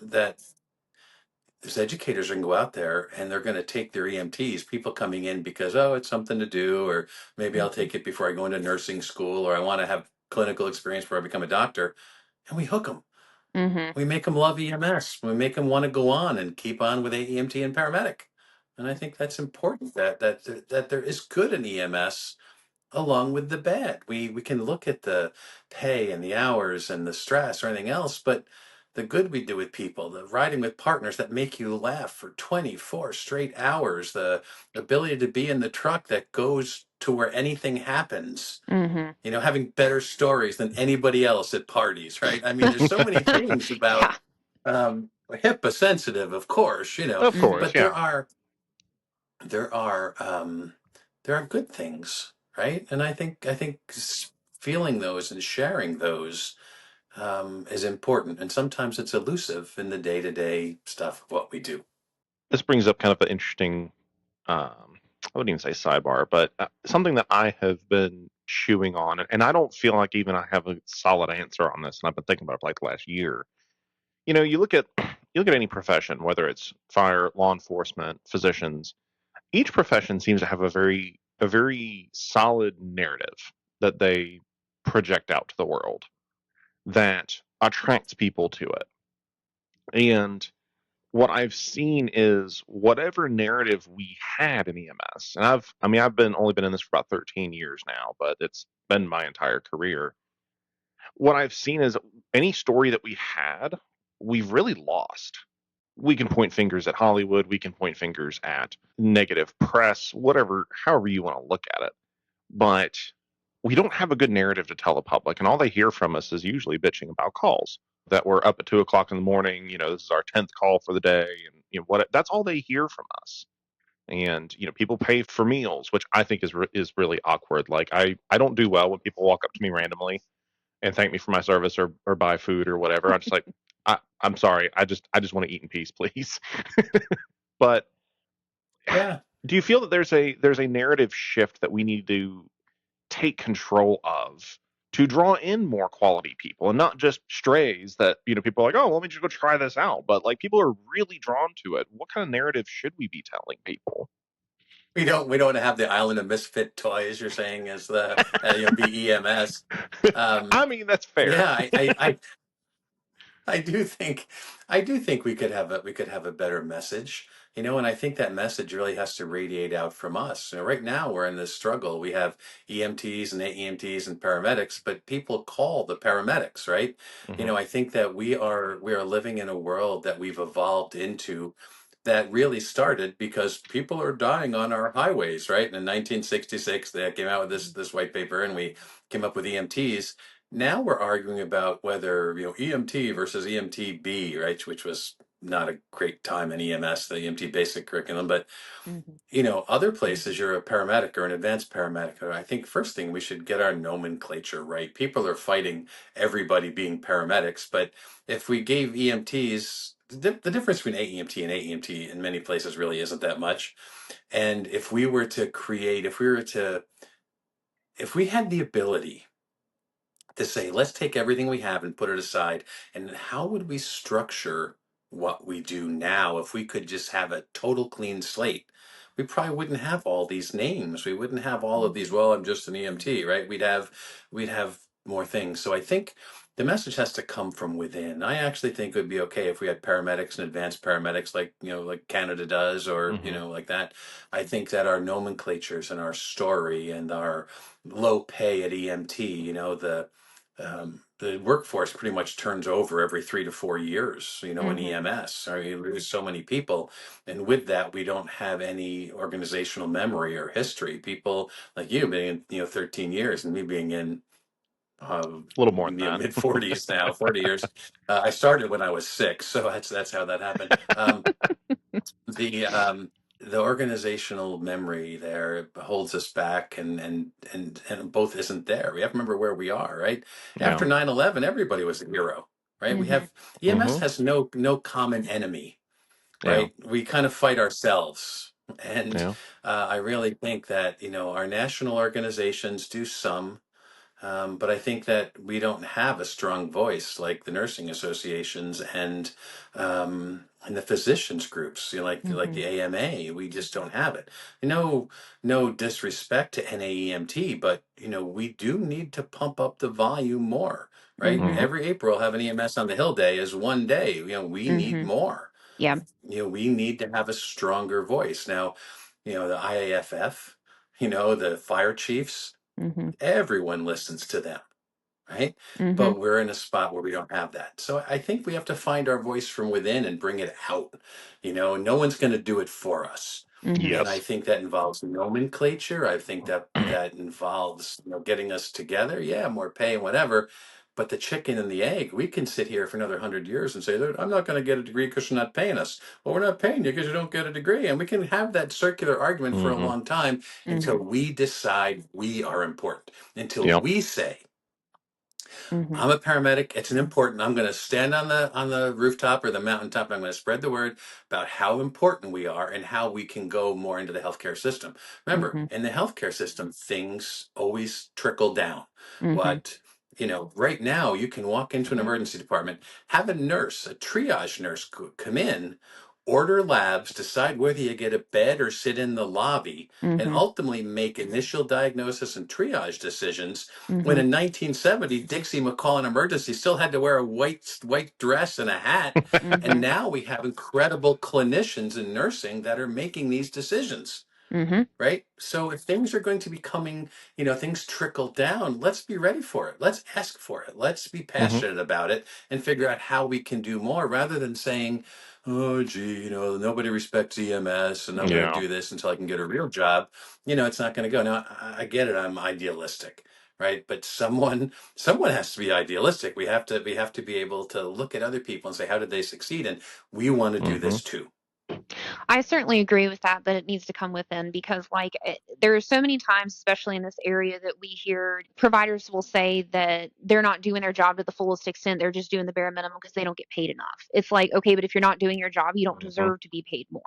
there's educators that can go out there and they're going to take their EMTs, people coming in because, oh, it's something to do, or maybe I'll Mhm. take it before I go into nursing school, or I want to have clinical experience before I become a doctor, and we hook them. Mhm. We make them love EMS. We make them want to go on and keep on with AEMT and paramedic. And I think that's important that there is good in EMS along with the bad. We can look at the pay and the hours and the stress or anything else, but the good we do with people, the riding with partners that make you laugh for 24 straight hours, the ability to be in the truck that goes to where anything happens, Mhm. having better stories than anybody else at parties, right? I mean, there's so many things about Yeah. HIPAA sensitive, of course, Of Mhm. course, but yeah. there are there are good things, right? And I think feeling those and sharing those is important, and sometimes it's elusive in the day to day stuff of what we do. This brings up kind of an interesting, I wouldn't even say sidebar, but something that I have been chewing on, and I don't feel like even I have a solid answer on this, and I've been thinking about it for like the last year. You look at any profession, whether it's fire, law enforcement, physicians. Each profession seems to have a very solid narrative that they project out to the world that attracts people to it. And what I've seen is whatever narrative we had in EMS, and I've been only been in this for about 13 years now, but it's been my entire career. What I've seen is any story that we had, we've really lost. We can point fingers at Hollywood, we can point fingers at negative press, whatever, however you want to look at it. But we don't have a good narrative to tell the public, and all they hear from us is usually bitching about calls that we're up at 2 o'clock in the morning. This is our 10th call for the day, and what that's all they hear from us. And people pay for meals, which I think is really awkward. Like I don't do well when people walk up to me randomly and thank me for my service or buy food or whatever. I'm just like, I'm sorry, I just want to eat in peace, please. But Yeah. do you feel that there's a narrative shift that we need to take control of to draw in more quality people and not just strays that people are like, oh, well, let me just go try this out, but like people are really drawn to it? What kind of narrative should we be telling people? We don't have the island of misfit toys, you're saying, as the be EMS. I Um, mean, that's fair. yeah, I I do think we could have a better message, and I think that message really has to radiate out from us. Right now we're in this struggle. We have EMTs and AEMTs and paramedics, but people call the paramedics, right? Hmm. I think that we are living in a world that we've evolved into that really started because people are dying on our highways, right? In 1966, they came out with this white paper, and we came up with EMTs. Now we're arguing about whether EMT versus EMTB, right? Which was not a great time in EMS, the EMT basic curriculum. But Mhm. other places you're a paramedic or an advanced paramedic. I think first thing we should get our nomenclature right. People are fighting everybody being paramedics, but if we gave EMTs the difference between AEMT and AEMT in many places really isn't that much. And if we had the ability to say, let's take everything we have and put it aside. And how would we structure what we do now if we could just have a total clean slate? we probably wouldn't have all these names. We wouldn't have all of these, well, I'm just an EMT, right? We'd have more things. So I think the message has to come from within. I actually think it would be okay if we had paramedics and advanced paramedics like, like Canada does, or, Hmm. like that. I think that our nomenclatures and our story and our low pay at EMT, the workforce pretty much turns over every 3 to 4 years, in Mhm. EMS. I mean, we lose so many people. And with that, we don't have any organizational memory or history. People like you being in, 13 years, and me being in A little more than that. mid 40s now, 40 years. I started when I was 6, so that's how that happened. The the organizational memory there holds us back, and both isn't there. We have to remember where we are, right? Yeah. After 9/11, everybody was a hero, right? We Mhm. have EMS Hmm. has no common enemy, Yeah. right? We kind of fight ourselves. And Yeah. I really think that, our national organizations do some, but I think that we don't have a strong voice like the nursing associations and the physicians groups, like Mhm. the AMA. We just don't have it. No disrespect to NAEMT, but we do need to pump up the volume more, right? Mhm. Hmm. Every April, have an EMS on the Hill Day is one day. We need Mhm. more. Yeah. We need to have a stronger voice now. The IAFF, the fire chiefs. Mhm. Everyone listens to them, right? Mhm. But we're in a spot where we don't have that. So I think we have to find our voice from within and bring it out. No one's going to do it for us. Mhm. And I Yes. think that involves nomenclature. I think that involves, getting us together. Yeah, more pay and whatever. But the chicken and the egg, we can sit here for another 100 years and say, I'm not going to get a degree because you're not paying us. Well, we're not paying you because you don't get a degree. And we can have that circular argument for a Hmm. long time until Mhm. we decide we are important, until Yep. we say, Mhm. I'm a paramedic. It's an important. I'm going to stand on the rooftop or the mountaintop. And I'm going to spread the word about how important we are and how we can go more into the healthcare system. Remember, Mhm. in the healthcare system, things always trickle down. Mhm. What right now, you can walk into an emergency department, have a nurse, a triage nurse, come in, order labs, decide whether you get a bed or sit in the lobby, and Mhm. ultimately make initial diagnosis and triage decisions, when Mhm. in 1970 Dixie McCall in emergency still had to wear a white dress and a hat. And Mhm. now we have incredible clinicians in nursing that are making these decisions, Mhm. right? So if things are going to be coming, things trickle down, let's be ready for it. Let's ask for it. Let's be Hmm. passionate about it and figure out how we can do more, rather than saying, oh, gee, nobody respects EMS and I'm going to Yeah. do this until I can get a real job. It's not going to go. Now, I get it. I'm idealistic, right? But someone has to be idealistic. We have to be able to look at other people and say, how did they succeed? And we want to do Hmm. this too. I certainly agree with that it needs to come within because, like, there are so many times, especially in this area, that we hear providers will say that they're not doing their job to the fullest extent. They're just doing the bare minimum because they don't get paid enough. It's like, okay, but if you're not doing your job, you don't Hmm. deserve to be paid more.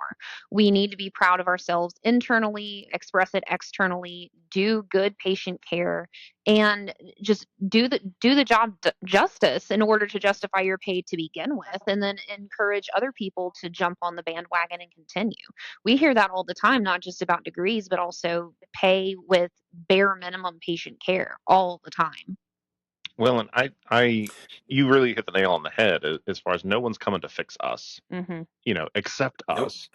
We need to be proud of ourselves internally, express it externally, do good patient care, and just do the job justice in order to justify your pay to begin with, and then encourage other people to jump on the bandwagon and continue. We hear that all the time, not just about degrees but also pay with bare minimum patient care all the time. Well, and you really hit the nail on the head as far as no one's coming to fix us, Mhm. except Nope. us.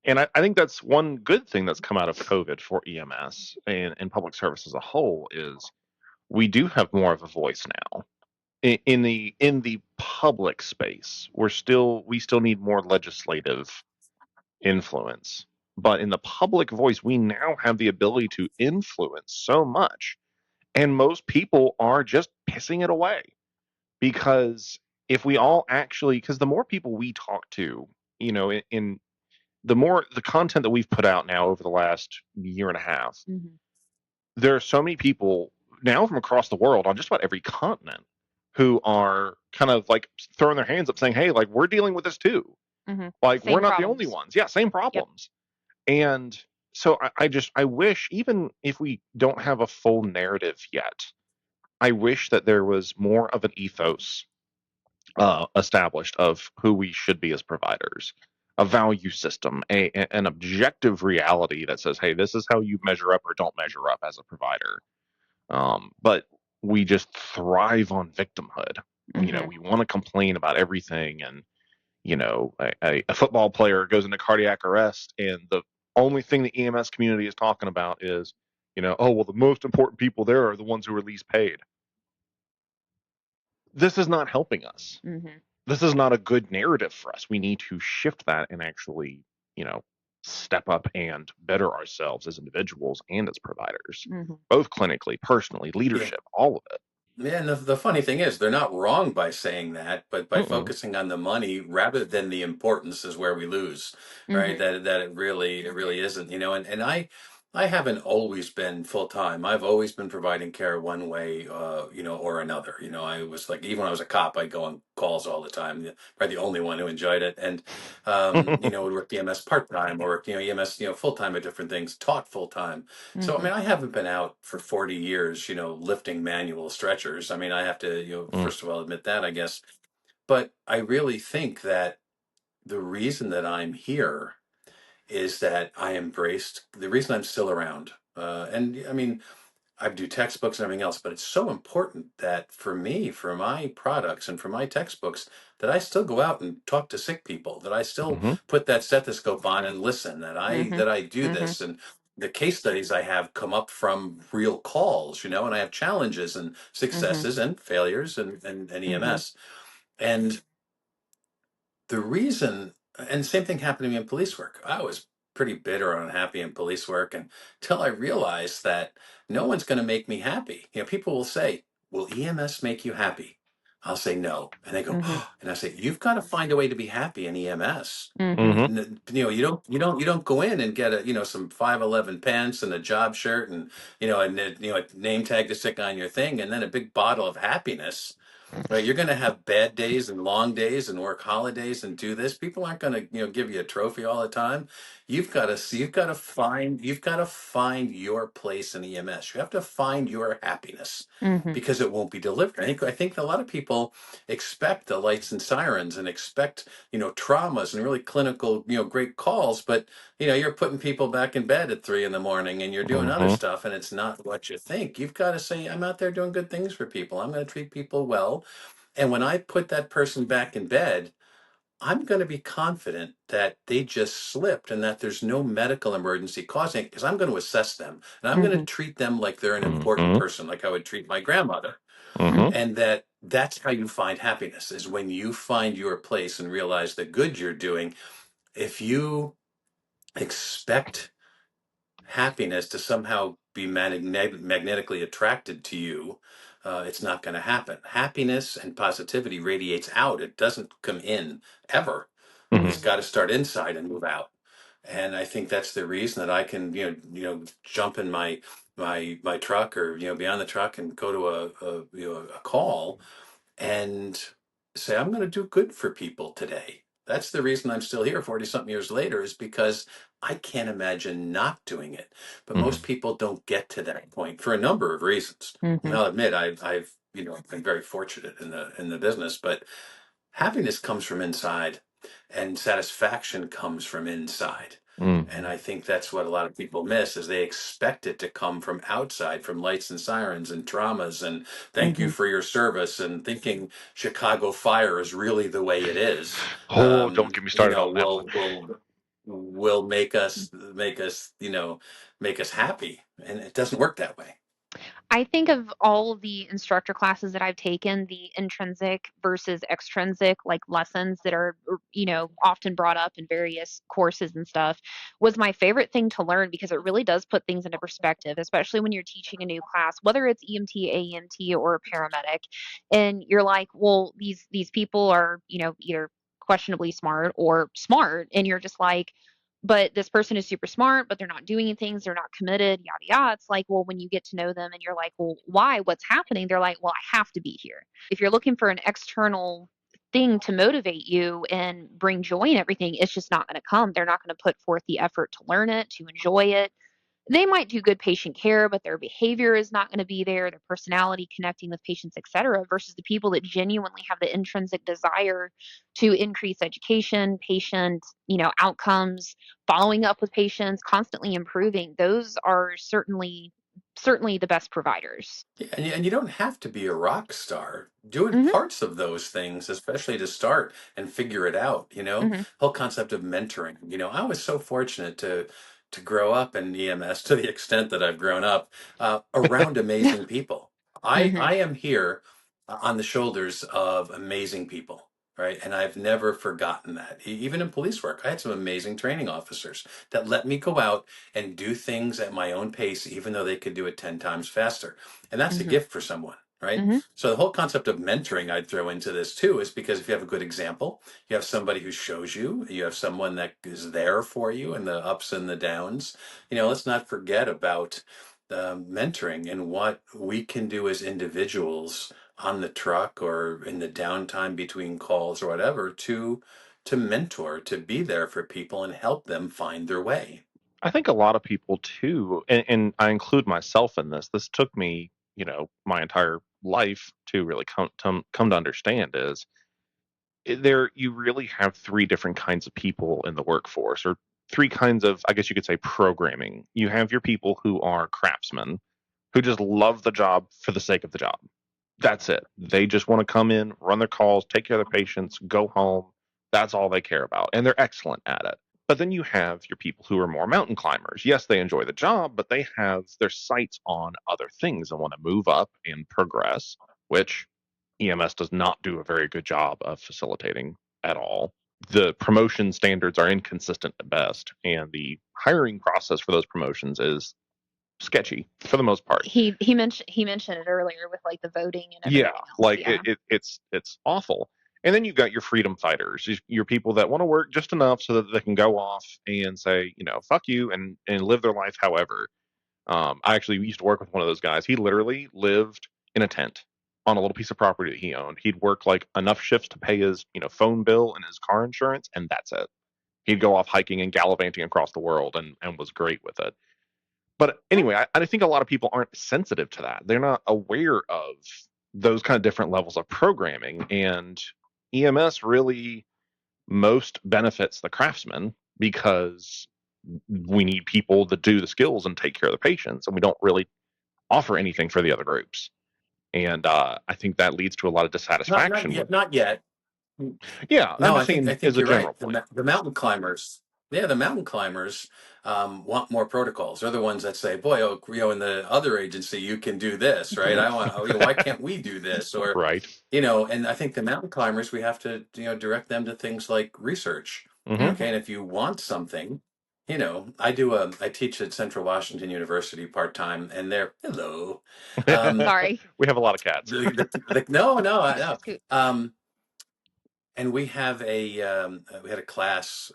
And I think that's one good thing that's come out of COVID for EMS and public service as a whole is we do have more of a voice now in the public space. We still need more legislative influence, but in the public voice, we now have the ability to influence so much, and most people are just pissing it away because if we all actually, because the more people we talk to, in the more the content that we've put out now over the last year and a half, Mhm. there are so many people now from across the world on just about every continent who are kind of like throwing their hands up saying, hey, like we're dealing with this too. Mhm. Like we're Same not the only problems. ones. Yeah, same Yep. problems. And so I wish, even if we don't have a full narrative yet, I wish that there was more of an ethos established of who we should be as providers. a value system, an objective reality that says, hey, this is how you measure up or don't measure up as a provider. But we just thrive on victimhood. Mhm. We want to complain about everything, and a football player goes into cardiac arrest, and the only thing the EMS community is talking about is, oh well, the most important people there are the ones who are least paid. This is not helping us. Mhm. This is not a good narrative for us. We need to shift that and actually, you know, step up and better ourselves as individuals and as providers, Mhm. both clinically, personally, Yeah. leadership, all of it. Yeah, and the funny thing is, they're not wrong by saying that, but by Mm-mm. focusing on the money rather than the importance is where we lose, right? Mhm. That it really isn't, and I haven't always been full time. I've always been providing care one way, or another. I was like, even when I was a cop, I'd go on calls all the time. Probably the only one who enjoyed it, and would work EMS part time or work, EMS, full time at different things, taught full time. So, I Mhm. mean, I haven't been out for 40 years, lifting manual stretchers. I mean, I have to, Mm, first of all, admit that, I guess. But I really think that the reason that I'm here is that the reason I'm still around. And I mean, I do textbooks and everything else, but it's so important that for me, for my products and for my textbooks, that I still go out and talk to sick people, that I still mm-hmm, put that stethoscope on and listen, that I Mhm. that I do Mhm. this. And the case studies I have come up from real calls, and I have challenges and Mhm. successes and failures and Mhm. EMS. And the reason, and same thing happened to me in police work. I was pretty bitter and unhappy in police work until I realized that no one's going to make me happy. People will say, "Will EMS make you happy?" I'll say no, and they go, Mhm. oh, and I say, "You've got to find a way to be happy in EMS." Mhm. mm-hmm, You don't go in and get some 511 pants and a job shirt and a name tag to stick on your thing and then a big bottle of happiness. Right, you're going to have bad days and long days and work holidays and do this. People aren't going to, give you a trophy all the time. You've got to find your place in EMS. You have to find your happiness Mhm. because it won't be delivered. I think a lot of people expect the lights and sirens and expect, traumas and really clinical, great calls, but you're putting people back in bed at 3 in the morning and you're doing other mm-hmm, stuff and it's not what you think. You've got to say, I'm out there doing good things for people. I'm going to treat people well. And when I put that person back in bed, I'm going to be confident that they just slipped and that there's no medical emergency causing it because I'm going to assess them and I'm going to Mhm. treat them like they're an important mm-hmm, person, like I would treat my grandmother. mm-hmm, Mhm. And that's how you find happiness is when you find your place and realize the good you're doing. If you expect happiness to somehow be magnetically attracted to you, it's not going to happen. Happiness and positivity radiates out. It doesn't come in ever. mm-hmm. It's Mhm. got to start inside and move out. And I think that's the reason that I can, jump in my truck or be on the truck and go to a call and say, I'm going to do good for people today. That's the reason I'm still here 40 something years later, is because I can't imagine not doing it. But Mm-hmm. most people don't get to that point for a number of reasons. And Mhm. I'll admit, I've been very fortunate in the business, but happiness comes from inside and satisfaction comes from inside. And Mm-hmm. I think that's what a lot of people miss is they expect it to come from outside, from lights and sirens and traumas and thank you Mhm. for your service and thinking Chicago fire is really the way it is. Oh, don't get me started on that one. Will make us happy. And it doesn't work that way. I think of all the instructor classes that I've taken, the intrinsic versus extrinsic like lessons that are often brought up in various courses and stuff was my favorite thing to learn because it really does put things into perspective, especially when you're teaching a new class, whether it's EMT, AEMT or a paramedic. And you're like, well, these people are, either questionably smart or smart and you're just like, but this person is super smart, but they're not doing things, they're not committed, yada yada. It's like, well, when you get to know them and you're like, well, why? What's happening? They're like, well, I have to be here. If you're looking for an external thing to motivate you and bring joy and everything, it's just not going to come. They're not going to put forth the effort to learn it, to enjoy it. They might do good patient care, but their behavior is not going to be there, their personality, connecting with patients, et cetera, versus the people that genuinely have the intrinsic desire to increase education, patient, outcomes, following up with patients, constantly improving. Those are certainly the best providers. Yeah, and you don't have to be a rock star. Doing Mhm. parts of those things, especially to start and figure it out, Mhm. whole concept of mentoring. I was so fortunate to grow up in EMS to the extent that I've grown up around amazing people. I Mhm. I am here on the shoulders of amazing people, right? And I've never forgotten that. Even in police work, I had some amazing training officers that let me go out and do things at my own pace, even though they could do it 10 times faster. And that's a Mhm. gift for someone, right? Mhm. So the whole concept of mentoring I'd throw into this too is because if you have a good example, you have somebody who shows you, you have someone that is there for you in the ups and the downs. Let's not forget about mentoring and what we can do as individuals on the truck or in the downtime between calls or whatever to mentor, to be there for people and help them find their way. I think a lot of people too, and I include myself in this. This took me, my entire life to really come to understand is there you really have three different kinds of people in the workforce, or three kinds of, I guess you could say, programming. You have your people who are craftsmen, who just love the job for the sake of the job. That's it. They just want to come in, run their calls, take care of their patients, go home. That's all they care about. And they're excellent at it. But then you have your people who are more mountain climbers. Yes, they enjoy the job, but they have their sights on other things and want to move up and progress, which EMS does not do a very good job of facilitating at all. The promotion standards are inconsistent at best, and the hiring process for those promotions is sketchy for the most part. He mentioned it earlier with like the voting and Yeah, everything else. like Yeah. it's awful. And then you've got your freedom fighters, your people that want to work just enough so that they can go off and say, fuck you, and live their life however. I actually used to work with one of those guys. He literally lived in a tent on a little piece of property that he owned. He'd work like enough shifts to pay his, phone bill and his car insurance, and that's it. He'd go off hiking and gallivanting across the world and was great with it. But anyway, I think a lot of people aren't sensitive to that. They're not aware of those kind of different levels of programming. And EMS really most benefits the craftsman because we need people that do the skills and take care of the patients, and we don't really offer anything for the other groups. And I think that leads to a lot of Not dissatisfaction yet, with. not yet. Yeah, I'm No, I just think I saying think as a you're general right. point. The mountain climbers, yeah, the mountain climbers want more protocols. They're the ones that say, "Boy, oh, in the other agency, you can do this, right? I want, why can't we do this?" Or, Right. and I think the mountain climbers, we have to, direct them to things like research. Hmm. Okay, Mhm. and if you want something, I teach at Central Washington University part time, and they're hello. Um, Sorry. We have a lot of cats. no, no, I Mr. know. Scoot. And we had a class,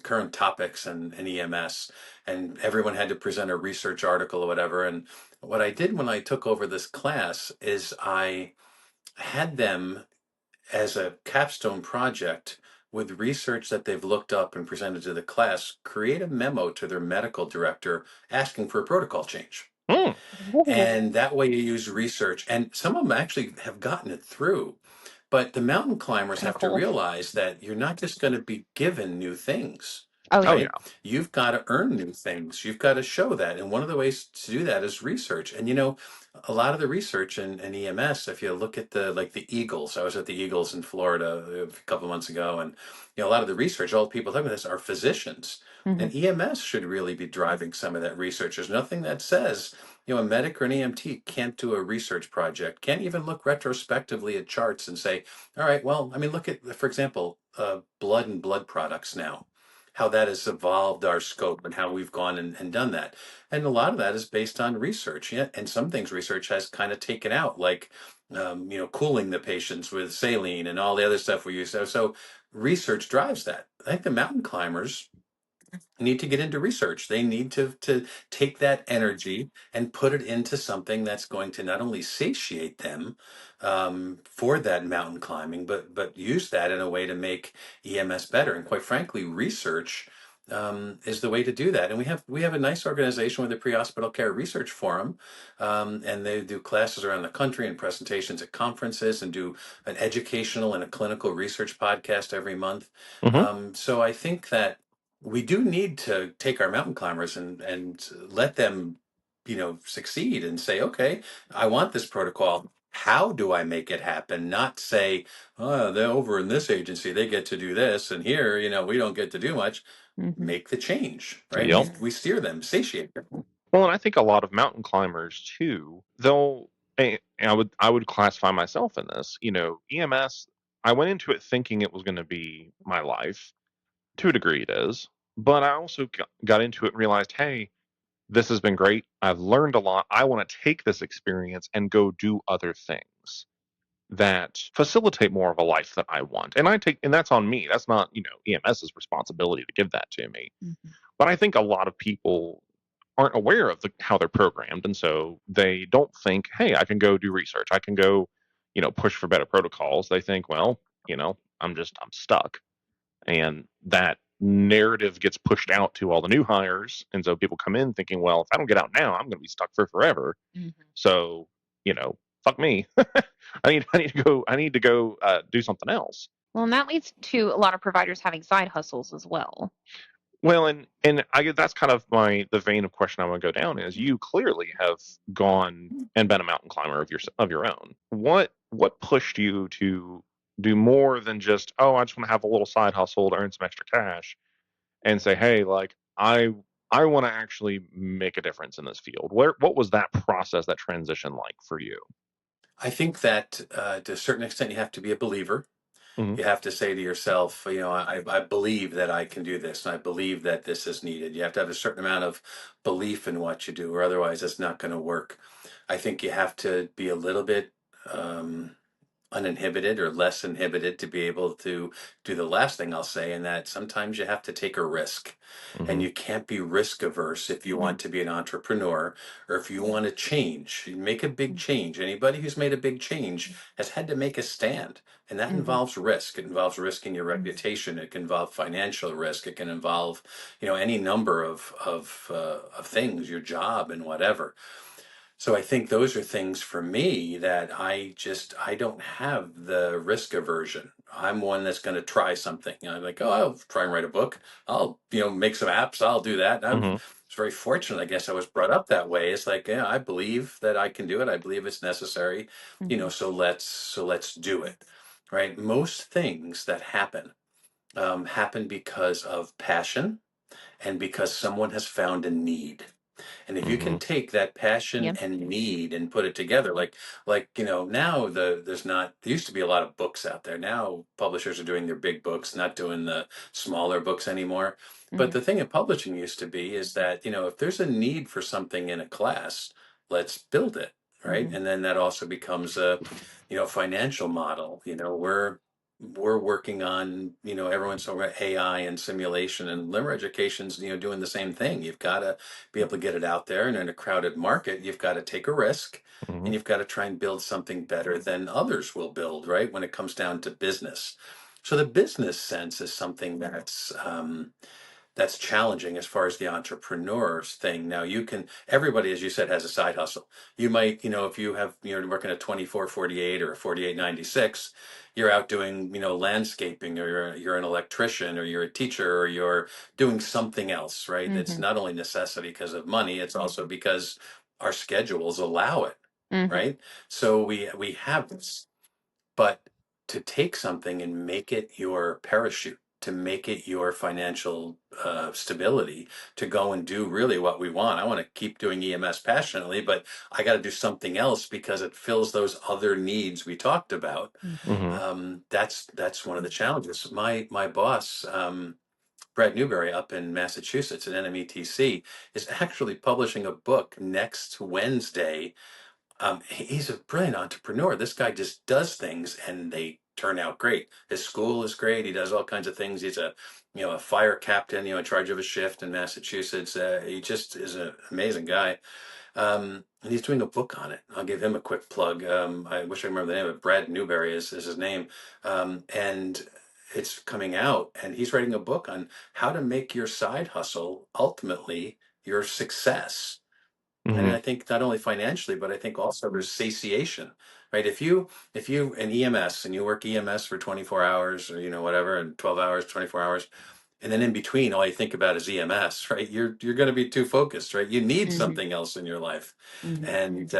current topics and EMS, and everyone had to present a research article or whatever. And what I did when I took over this class is I had them as a capstone project with research that they've looked up and presented to the class, create a memo to their medical director asking for a protocol change. Hmm. And Ooh, that way you use research. And some of them actually have gotten it through. But the mountain climbers kind of have to cool. realize that you're not just going to be given new things, Oh Oh yeah. yeah. right? You've got to earn new things. You've got to show that. And one of the ways to do that is research. And a lot of the research in EMS, if you look at the Eagles, I was at the Eagles in Florida a couple of months ago, and a lot of the research, all the people talking about this are physicians. Mhm. And EMS should really be driving some of that research. There's nothing that says a medic or an EMT can't do a research project, can't even look retrospectively at charts and say, all right, well, I mean, look at, for example, blood and blood products now, how that has evolved our scope and how we've gone and done that. And a lot of that is based on research. Yeah, and some things research has kind of taken out, like, cooling the patients with saline and all the other stuff we use. So research drives that. I think the mountain climbers need to get into research. They need to take that energy and put it into something that's going to not only satiate them for that mountain climbing, but use that in a way to make EMS better. And quite frankly, research is the way to do that. And we have a nice organization with the Pre-Hospital Care Research Forum, and they do classes around the country and presentations at conferences and do an educational and a clinical research podcast every month. Hmm. So I think that we do need to take our mountain climbers and let them, succeed and say, okay, I want this protocol. How do I make it happen? Not say, oh, they're over in this agency, they get to do this, and here, we don't get to do much. Hmm. Make the change, right? We Yep. we steer them, satiate them. Well, and I think a lot of mountain climbers too, and I would classify myself in this. EMS. I went into it thinking it was going to be my life. To a degree, it is. But I also got into it and realized, hey, this has been great. I've learned a lot. I want to take this experience and go do other things that facilitate more of a life that I want. And that's on me. That's not, EMS's responsibility to give that to me. Hmm. But I think a lot of people aren't aware of how they're programmed. And so they don't think, hey, I can go do research. I can go, push for better protocols. They think, well, I'm stuck. And that narrative gets pushed out to all the new hires. And so people come in thinking, well, if I don't get out now, I'm going to be stuck for forever. Hmm. So, fuck me. I need to go do something else. Well, and that leads to a lot of providers having side hustles as well. Well, and I guess that's kind of the vein of question I want to go down is you clearly have gone and been a mountain climber of your own. What pushed you to do more than just, oh, I just want to have a little side hustle to earn some extra cash and say, hey, like I want to actually make a difference in this field. What was that process, that transition like for you? I think that to a certain extent, you have to be a believer. Hmm. You have to say to yourself, I believe that I can do this, and I believe that this is needed. You have to have a certain amount of belief in what you do, or otherwise it's not going to work. I think you have to be a little bit um, uninhibited or less inhibited to be able to do the last thing I'll say, and that sometimes you have to take a risk. And Hmm. you can't be risk averse if you want to be an entrepreneur or if you want to change, make a big change. Anybody who's made a big change has had to make a stand. And that Hmm. involves risk. It involves risking your reputation. It can involve financial risk. It can involve, any number of things, your job and whatever. So I think those are things for me that I don't have the risk aversion. I'm one that's going to try something. I'm like, oh, I'll try and write a book. I'll, make some apps. I'll do that. And I was Hmm. very fortunate. I guess I was brought up that way. It's like, yeah, I believe that I can do it. I believe it's necessary. Hmm. So let's do it. Right. Most things that happen because of passion and because someone has found a need. And if you Hmm. can take that passion Yeah. and need and put it together, like now there used to be a lot of books out there. Now publishers are doing their big books, not doing the smaller books anymore. But Hmm. the thing in publishing used to be is that, if there's a need for something in a class, let's build it, right? Hmm. And then that also becomes a, financial model. We're working on, everyone's talking about AI and simulation, and Limmer Education's, doing the same thing. You've got to be able to get it out there, and in a crowded market, you've got to take a risk, Hmm. and you've got to try and build something better than others will build, right? When it comes down to business. So the business sense is something that's challenging as far as the entrepreneurs thing. Now everybody, as you said, has a side hustle. You might, if you're working at 24/48 or 48/96, you're out doing, landscaping, or you're an electrician, or you're a teacher, or you're doing something else, right? That's Hmm. not only necessity because of money, it's also because our schedules allow it, Hmm. right? So we have this. But to take something and make it your parachute, to make it your financial stability, to go and do really what we want. I want to keep doing EMS passionately, but I got to do something else because it fills those other needs we talked about. Hmm. Hmm. That's one of the challenges. My boss, Brad Newberry, up in Massachusetts at NMETC, is actually publishing a book next Wednesday. He's a brilliant entrepreneur. This guy just does things and they turn out great. His school is great. He does all kinds of things. He's a fire captain, in charge of a shift in Massachusetts. He just is an amazing guy. And he's doing a book on it. I'll give him a quick plug. I wish I remember the name of it. Brad Newberry is his name. And it's coming out, and he's writing a book on how to make your side hustle ultimately your success. And Hmm. I think not only financially, but I think also there's satiation, right? If you an EMS and you work EMS for 24 hours or whatever, and 12 hours, 24 hours, and then in between all you think about is EMS, right? You're going to be too focused, right? You need Hmm. something else in your life. Hmm. And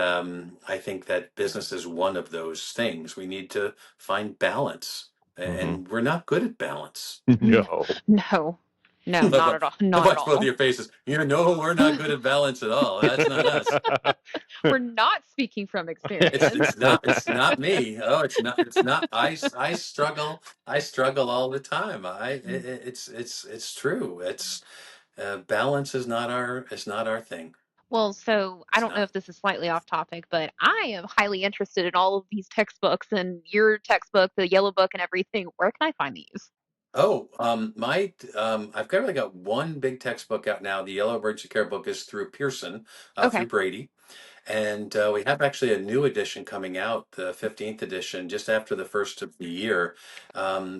I think that business is one of those things. We need to find balance, Hmm. and we're not good at balance. No. No, no, not But at all. Not at watch both of all. your faces. We're not good at balance at all. That's not us. We're not speaking from It's experience. it's not me. Oh, it's not. I struggle all the time. It's true. It's balance is not our thing. Well, so I It's don't know not. if this is slightly off topic, but I am highly interested in all of these textbooks and your textbook, the yellow book, and everything. Where can I find these? Oh, I've really got one big textbook out now. The Yellow Emergency Care book is through Pearson, through Okay. Brady. And we have actually a new edition coming out, the 15th edition, just after the first of the year,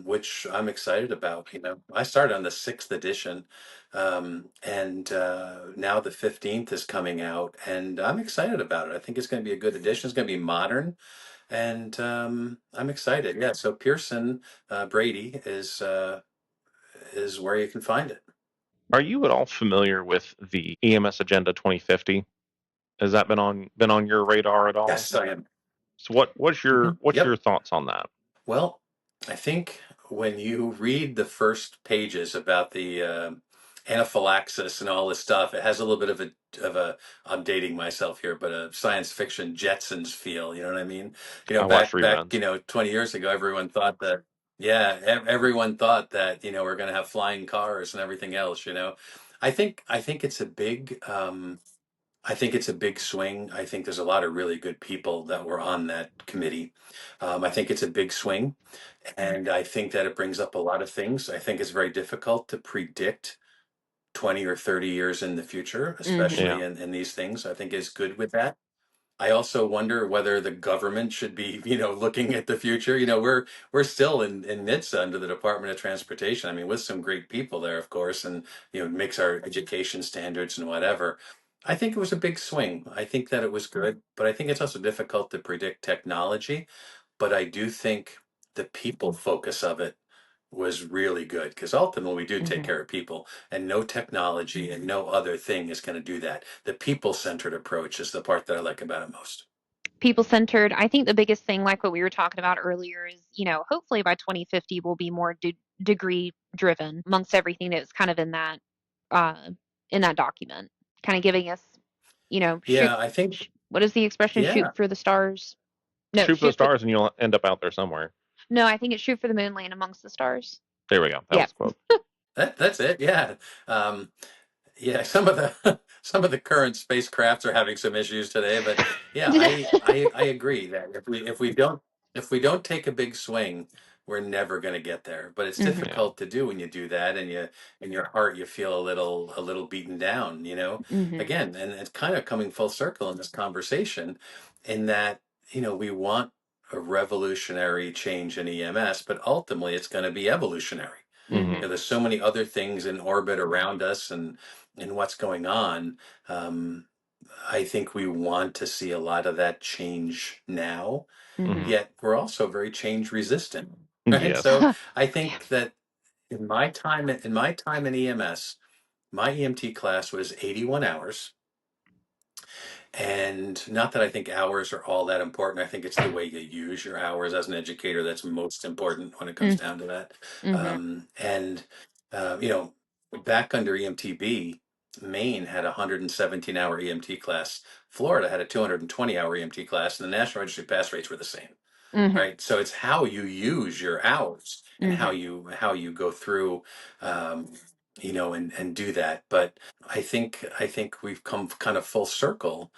which I'm excited about. I started on the sixth edition, and now the 15th is coming out, and I'm excited about it. I think it's going to be a good edition. It's going to be modern, and I'm excited. Yeah, so Pearson Brady is where you can find it. Are you at all familiar with the EMS Agenda 2050? Has that been on your radar at all? Yes, I am. So what's Hmm. your Yep. thoughts on that? Well, I think when you read the first pages about the anaphylaxis and all this stuff, it has a little bit of a I'm dating myself here, but a science fiction Jetsons feel. You know what I mean? I watched Back reruns. 20 years ago, everyone thought that. Yeah, everyone thought that we're going to have flying cars and everything else. I think it's a big. I think it's a big swing. I think there's a lot of really good people that were on that committee. I think it's a big swing, and I think that it brings up a lot of things. I think it's very difficult to predict 20 or 30 years in the future, Hmm. especially Yeah. in these things. I think is good with that. I also wonder whether the government should be, looking at the future. We're still in NHTSA under the Department of Transportation. I mean, with some great people there, of course, and makes our education standards and whatever. I think it was a big swing. I think that it was good, but I think it's also difficult to predict technology. But I do think the people focus of it was really good because ultimately we do take Hmm. care of people, and no technology and no other thing is going to do that. The people centered approach is the part that I like about it most. People centered. I think the biggest thing, like what we were talking about earlier, is, hopefully by 2050 we'll be more degree driven amongst everything that's kind of uh, in that document, kind of giving us, shoot. Yeah, I think, What is the expression? Shoot yeah, for the stars. No, Shoot for the shoot for. stars and you'll end up out there somewhere. No, I think it's shoot for the moon, land amongst the stars. There we go. That Yeah. was the quote. that's it. Yeah. Um, Yeah, some of the some of the current spacecrafts are having some issues today, but yeah, I agree that if we don't take a big swing, we're never going to get there. But it's Hmm. Yeah. difficult to do when you do that, and in your heart you feel a little beaten down. Hmm. Again, and it's kind of coming full circle in this conversation, in that we want a revolutionary change in EMS, but ultimately it's going to be evolutionary. Hmm. Hmm. There's so many other things in orbit around us, and what's going on. Um, I think we want to see a lot of that change now, Hmm. Hmm. yet we're also very change resistant, right? Yes. So I Yeah. think that in my time in EMS, my EMT class was 81 hours. And not that I think hours are all that important. I think it's the way you use your hours as an educator that's most important when it comes down to that. Hmm. And you know, back under EMTB, Maine had a 117-hour EMT class. Florida had a 220-hour EMT class, and the National Registry pass rates were the same, Hmm. right? So it's how you use your hours and how Hmm. you go through, um, and do that. But I think we've come kind of full circle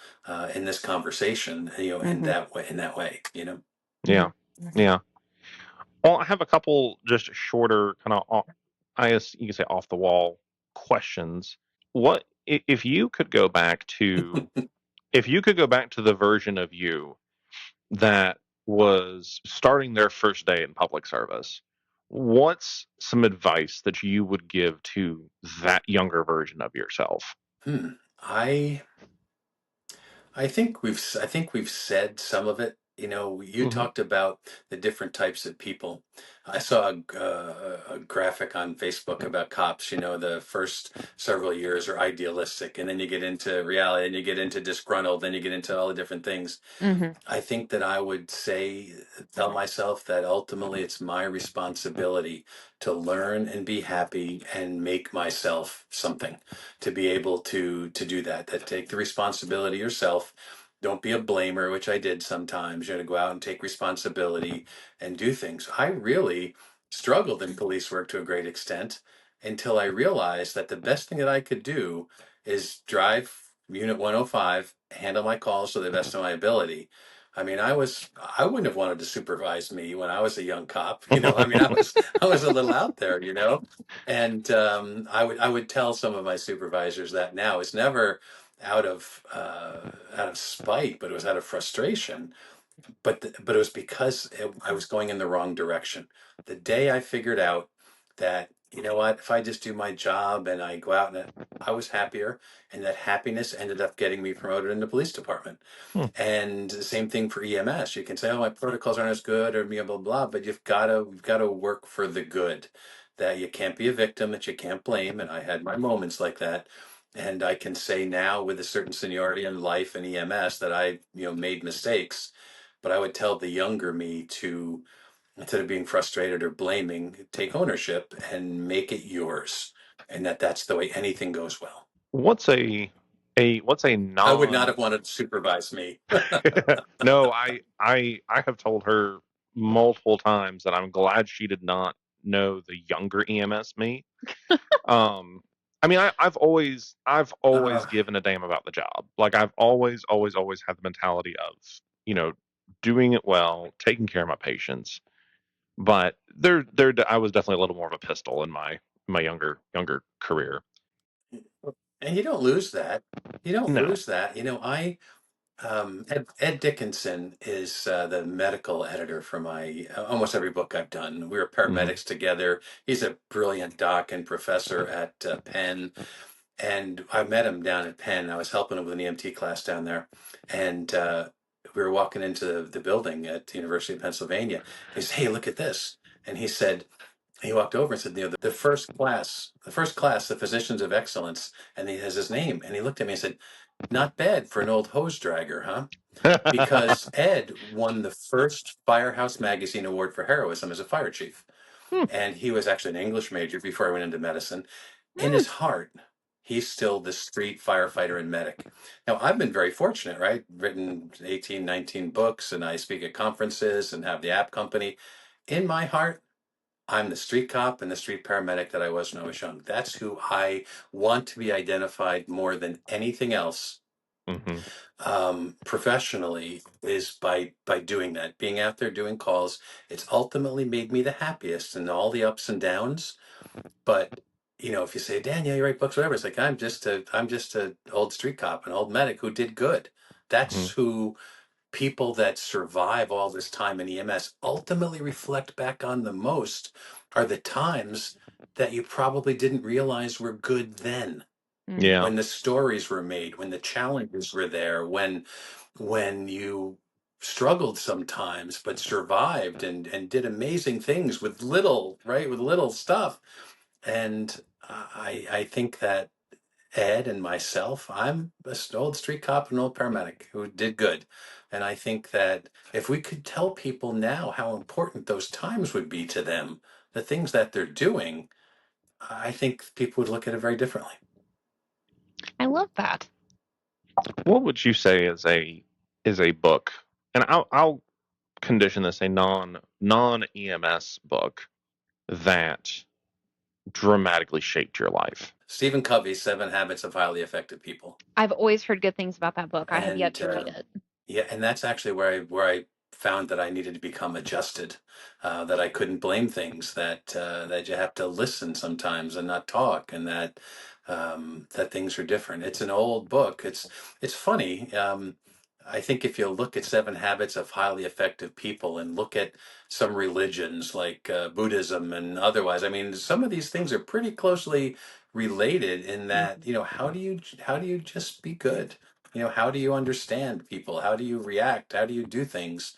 in this conversation, in Hmm. that way. Yeah. Hmm. Yeah. Well, I have a couple just shorter kind of, I guess you could say off the wall questions. If you could go back to the version of you that was starting their first day in public service, What's some advice that you would give to that younger version of yourself? Hmm. I I think we've said some of it. You know, you Hmm. talked about the different types of people. I saw a graphic on Facebook about cops. You know, the first several years are idealistic, and then you get into reality, and you get into disgruntled, then you get into all the different things. Hmm. I think that I would say, tell myself that ultimately it's my responsibility to learn and be happy and make myself something, to be able to do that. That take the responsibility yourself. Don't be a blamer, which I did sometimes. You know, to go out and take responsibility and do things. I really struggled in police work to a great extent until I realized that the best thing that I could do is drive Unit 105, handle my calls to the best of my ability. I mean, I wouldn't have wanted to supervise me when I was a young cop. You know, I mean, I was a little out there, you know, and I would tell some of my supervisors that now. It's never out of out of spite, but it was out of frustration. But it was because I was going in the wrong direction. The day I figured out that, you know what, if I just do my job and I go out and I was happier, and that happiness ended up getting me promoted in the police department. Hmm. And the same thing for EMS. You can say, "Oh, my protocols aren't as good," or blah blah blah, but you've got to work for the good. That you can't be a victim, that you can't blame. And I had my moments like that. And I can say now, with a certain seniority in life and EMS, that I, you know, made mistakes. But I would tell the younger me to, instead of being frustrated or blaming, take ownership and make it yours. And that's the way anything goes well. What's a what's a I would not non have wanted to supervise me. No, I have told her multiple times that I'm glad she did not know the younger EMS me. Um, I mean, I've always Uh, given a damn about the job. Like I've always had the mentality of, you know, doing it well, taking care of my patients. But I was definitely a little more of a pistol in my younger career. and you don't lose that. You don't No. lose that. You know, Ed Dickinson is the medical editor for my almost every book I've done. We were Hmm. paramedics together. He's a brilliant doc and professor at Penn. And I met him down at Penn. I was helping him with an EMT class down there. And we were walking into the building at the University of Pennsylvania. He said, "Hey, look at this." And he said, he walked over and said, "You know, the first class, the Physicians of Excellence," and he has his name. And he looked at me and said, "Not bad for an old hose dragger, huh?" Because Ed won the first Firehouse Magazine Award for heroism as a fire chief. Hmm. And he was actually an English major before I went into medicine. In Mm. his heart, he's still the street firefighter and medic. Now, I've been very fortunate, right? Written 18, 19 books, and I speak at conferences and have the app company. In my heart, I'm the street cop and the street paramedic that I was when I was young. That's who I want to be identified more than anything else, Hmm. professionally, is by doing that, being out there doing calls. It's ultimately made me the happiest in all the ups and downs. But you know, if you say, "Dan, yeah, you write books, whatever," it's like I'm just a old street cop, an old medic who did good. Hmm. That's who people that survive all this time in EMS ultimately reflect back on the most, are the times that you probably didn't realize were good then, Yeah. when the stories were made, when the challenges were there, when you struggled sometimes but survived and did amazing things with little, right, with little stuff. And I think that Ed and myself, I'm an old street cop and an old paramedic who did good. And I think that if we could tell people now how important those times would be to them, the things that they're doing, I think people would look at it very differently. I love that. What would you say is a book? And I'll condition this a non EMS book that dramatically shaped your life. Stephen Covey's Seven Habits of Highly Effective People. I've always heard good things about that book. I have yet And to read it. yeah, and that's actually where I found that I needed to become adjusted, that I couldn't blame things, that you have to listen sometimes and not talk, and that things are different. It's an old book. It's funny. I think if you look at Seven Habits of Highly Effective People and look at some religions like Buddhism and otherwise, I mean, some of these things are pretty closely related in that, Hmm. how do you just be good? How do you understand people? How do you react? How do you do things?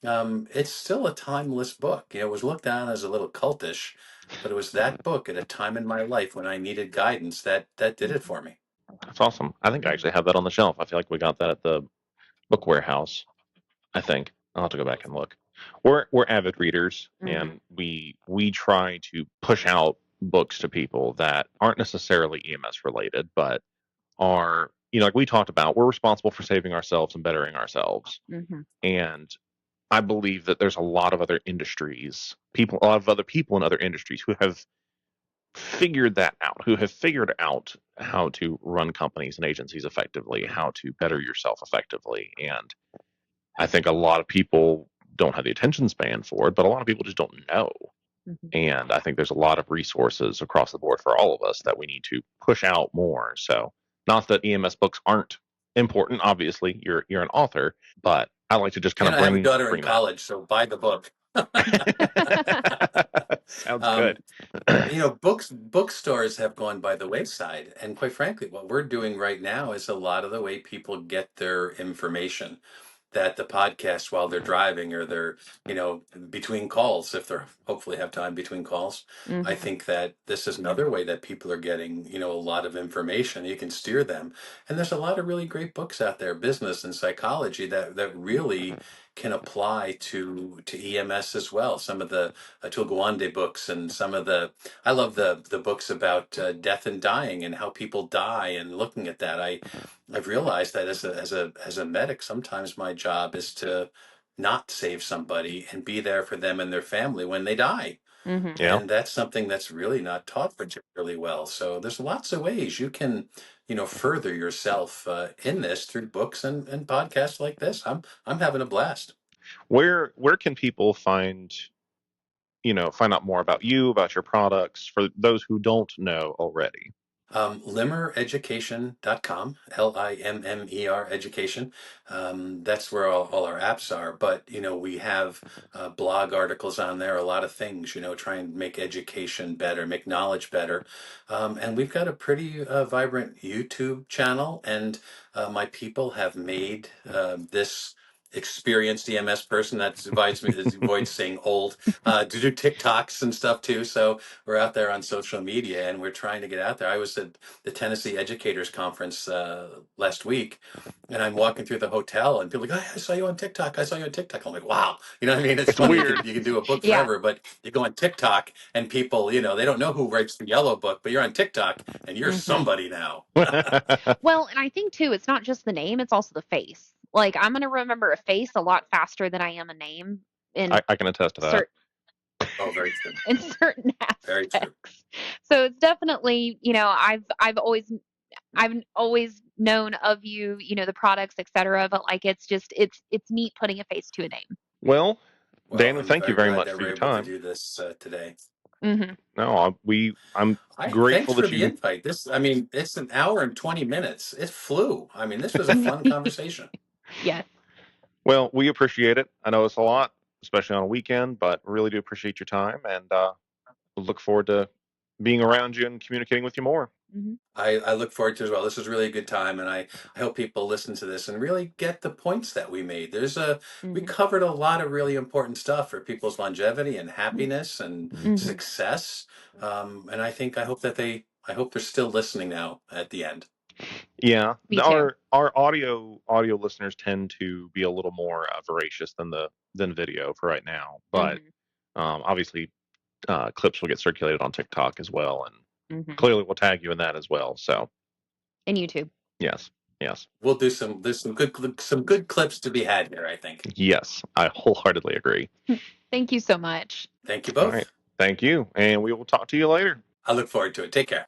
It's still a timeless book. It was looked on as a little cultish, but it was that book at a time in my life when I needed guidance that did it Hmm. for me. That's awesome. I think I Hmm. actually have that on the shelf. I feel like we got that at the book warehouse. I think I'll have to go back and look. We're avid readers, Hmm. and we try to push out books to people that aren't necessarily EMS related, but are, like we talked about, we're responsible for saving ourselves and bettering ourselves. Hmm. And I believe that there's a lot of other industries, a lot of other people in other industries who have figured that out, who have figured out how to run companies and agencies effectively, how to better yourself effectively. And I think a lot of people don't have the attention span for it, but a lot of people just don't know. Hmm. And I think there's a lot of resources across the board for all of us that we need to push out more. So, not that EMS books aren't important. Obviously, you're an author, but I like to just kind And of I have a bring daughter in bring that. college, so buy the book. Sounds good. um, bookstores have gone by the wayside, and quite frankly, what we're doing right now is a lot of the way people get their information. That the podcast while they're driving or they're, between calls, if they're hopefully have time between calls. I Hmm. think that this is another way that people are getting, a lot of information. You can steer them. And there's a lot of really great books out there, business and psychology, that really can apply to EMS as well. Some of the Atul Gawande books and some of I love the books about death and dying and how people die and looking at that. I've realized that as a medic, sometimes my job is to not save somebody and be there for them and their family when they die. Hmm. Yeah. And that's something that's really not taught particularly well. So there's lots of ways you can, further yourself in this through books and podcasts like this. I'm having a blast. Where can people find out more about you, about your products, for those who don't know already? Limmereducation.com, Limmer education. That's where all our apps are. But, we have blog articles on there, a lot of things, try and make education better, make knowledge better. And we've got a pretty vibrant YouTube channel. And my people have made this experienced EMS person that avoids saying old to do TikToks and stuff too. So we're out there on social media and we're trying to get out there. I was at the Tennessee Educators Conference last week, and I'm walking through the hotel, and people are like, "Hey, I saw you on TikTok. I saw you on TikTok." I'm like, "Wow!" You know what I mean? It's It's funny. You weird. can you can do a book Yeah. forever, but you go on TikTok, and people, they don't know who writes the yellow book, but you're on TikTok, and you're Hmm. somebody now. Well, and I think too, it's not just the name, it's also the face. Like I'm gonna remember a face a lot faster than I am a name in I can attest to that. certain Oh, very true. in certain Very true. aspects. So it's definitely, I've always known of you, the products, etc. But like it's neat putting a face to a name. Well, Well, Dan, I'm thank you very very glad much that for we're your able to time. do this today. Hmm. No, I'm Thanks grateful for that the you. invite. I mean, it's an hour and 20 minutes. It flew. I mean, this was a fun conversation. Yes. Well, we appreciate it. I know it's a lot, especially on a weekend, but really do appreciate your time, and look forward to being around you and communicating with you more. Hmm. I look forward to it as well. This was really a good time, and I hope people listen to this and really get the points that we made. We Hmm. covered a lot of really important stuff for people's longevity and happiness and Hmm. success. And I hope I hope they're still listening now at the end. Yeah, Me too. our audio listeners tend to be a little more voracious than video for right now, but Hmm. obviously clips will get circulated on TikTok as well, and Hmm. clearly we'll tag you in that as well. So And YouTube. yes, yes, We'll do there's some good clips to be had here, I think. yes, I wholeheartedly agree. Thank you so much. Thank you All right, both. thank you, and we will talk to you later. I look forward to it. Take care.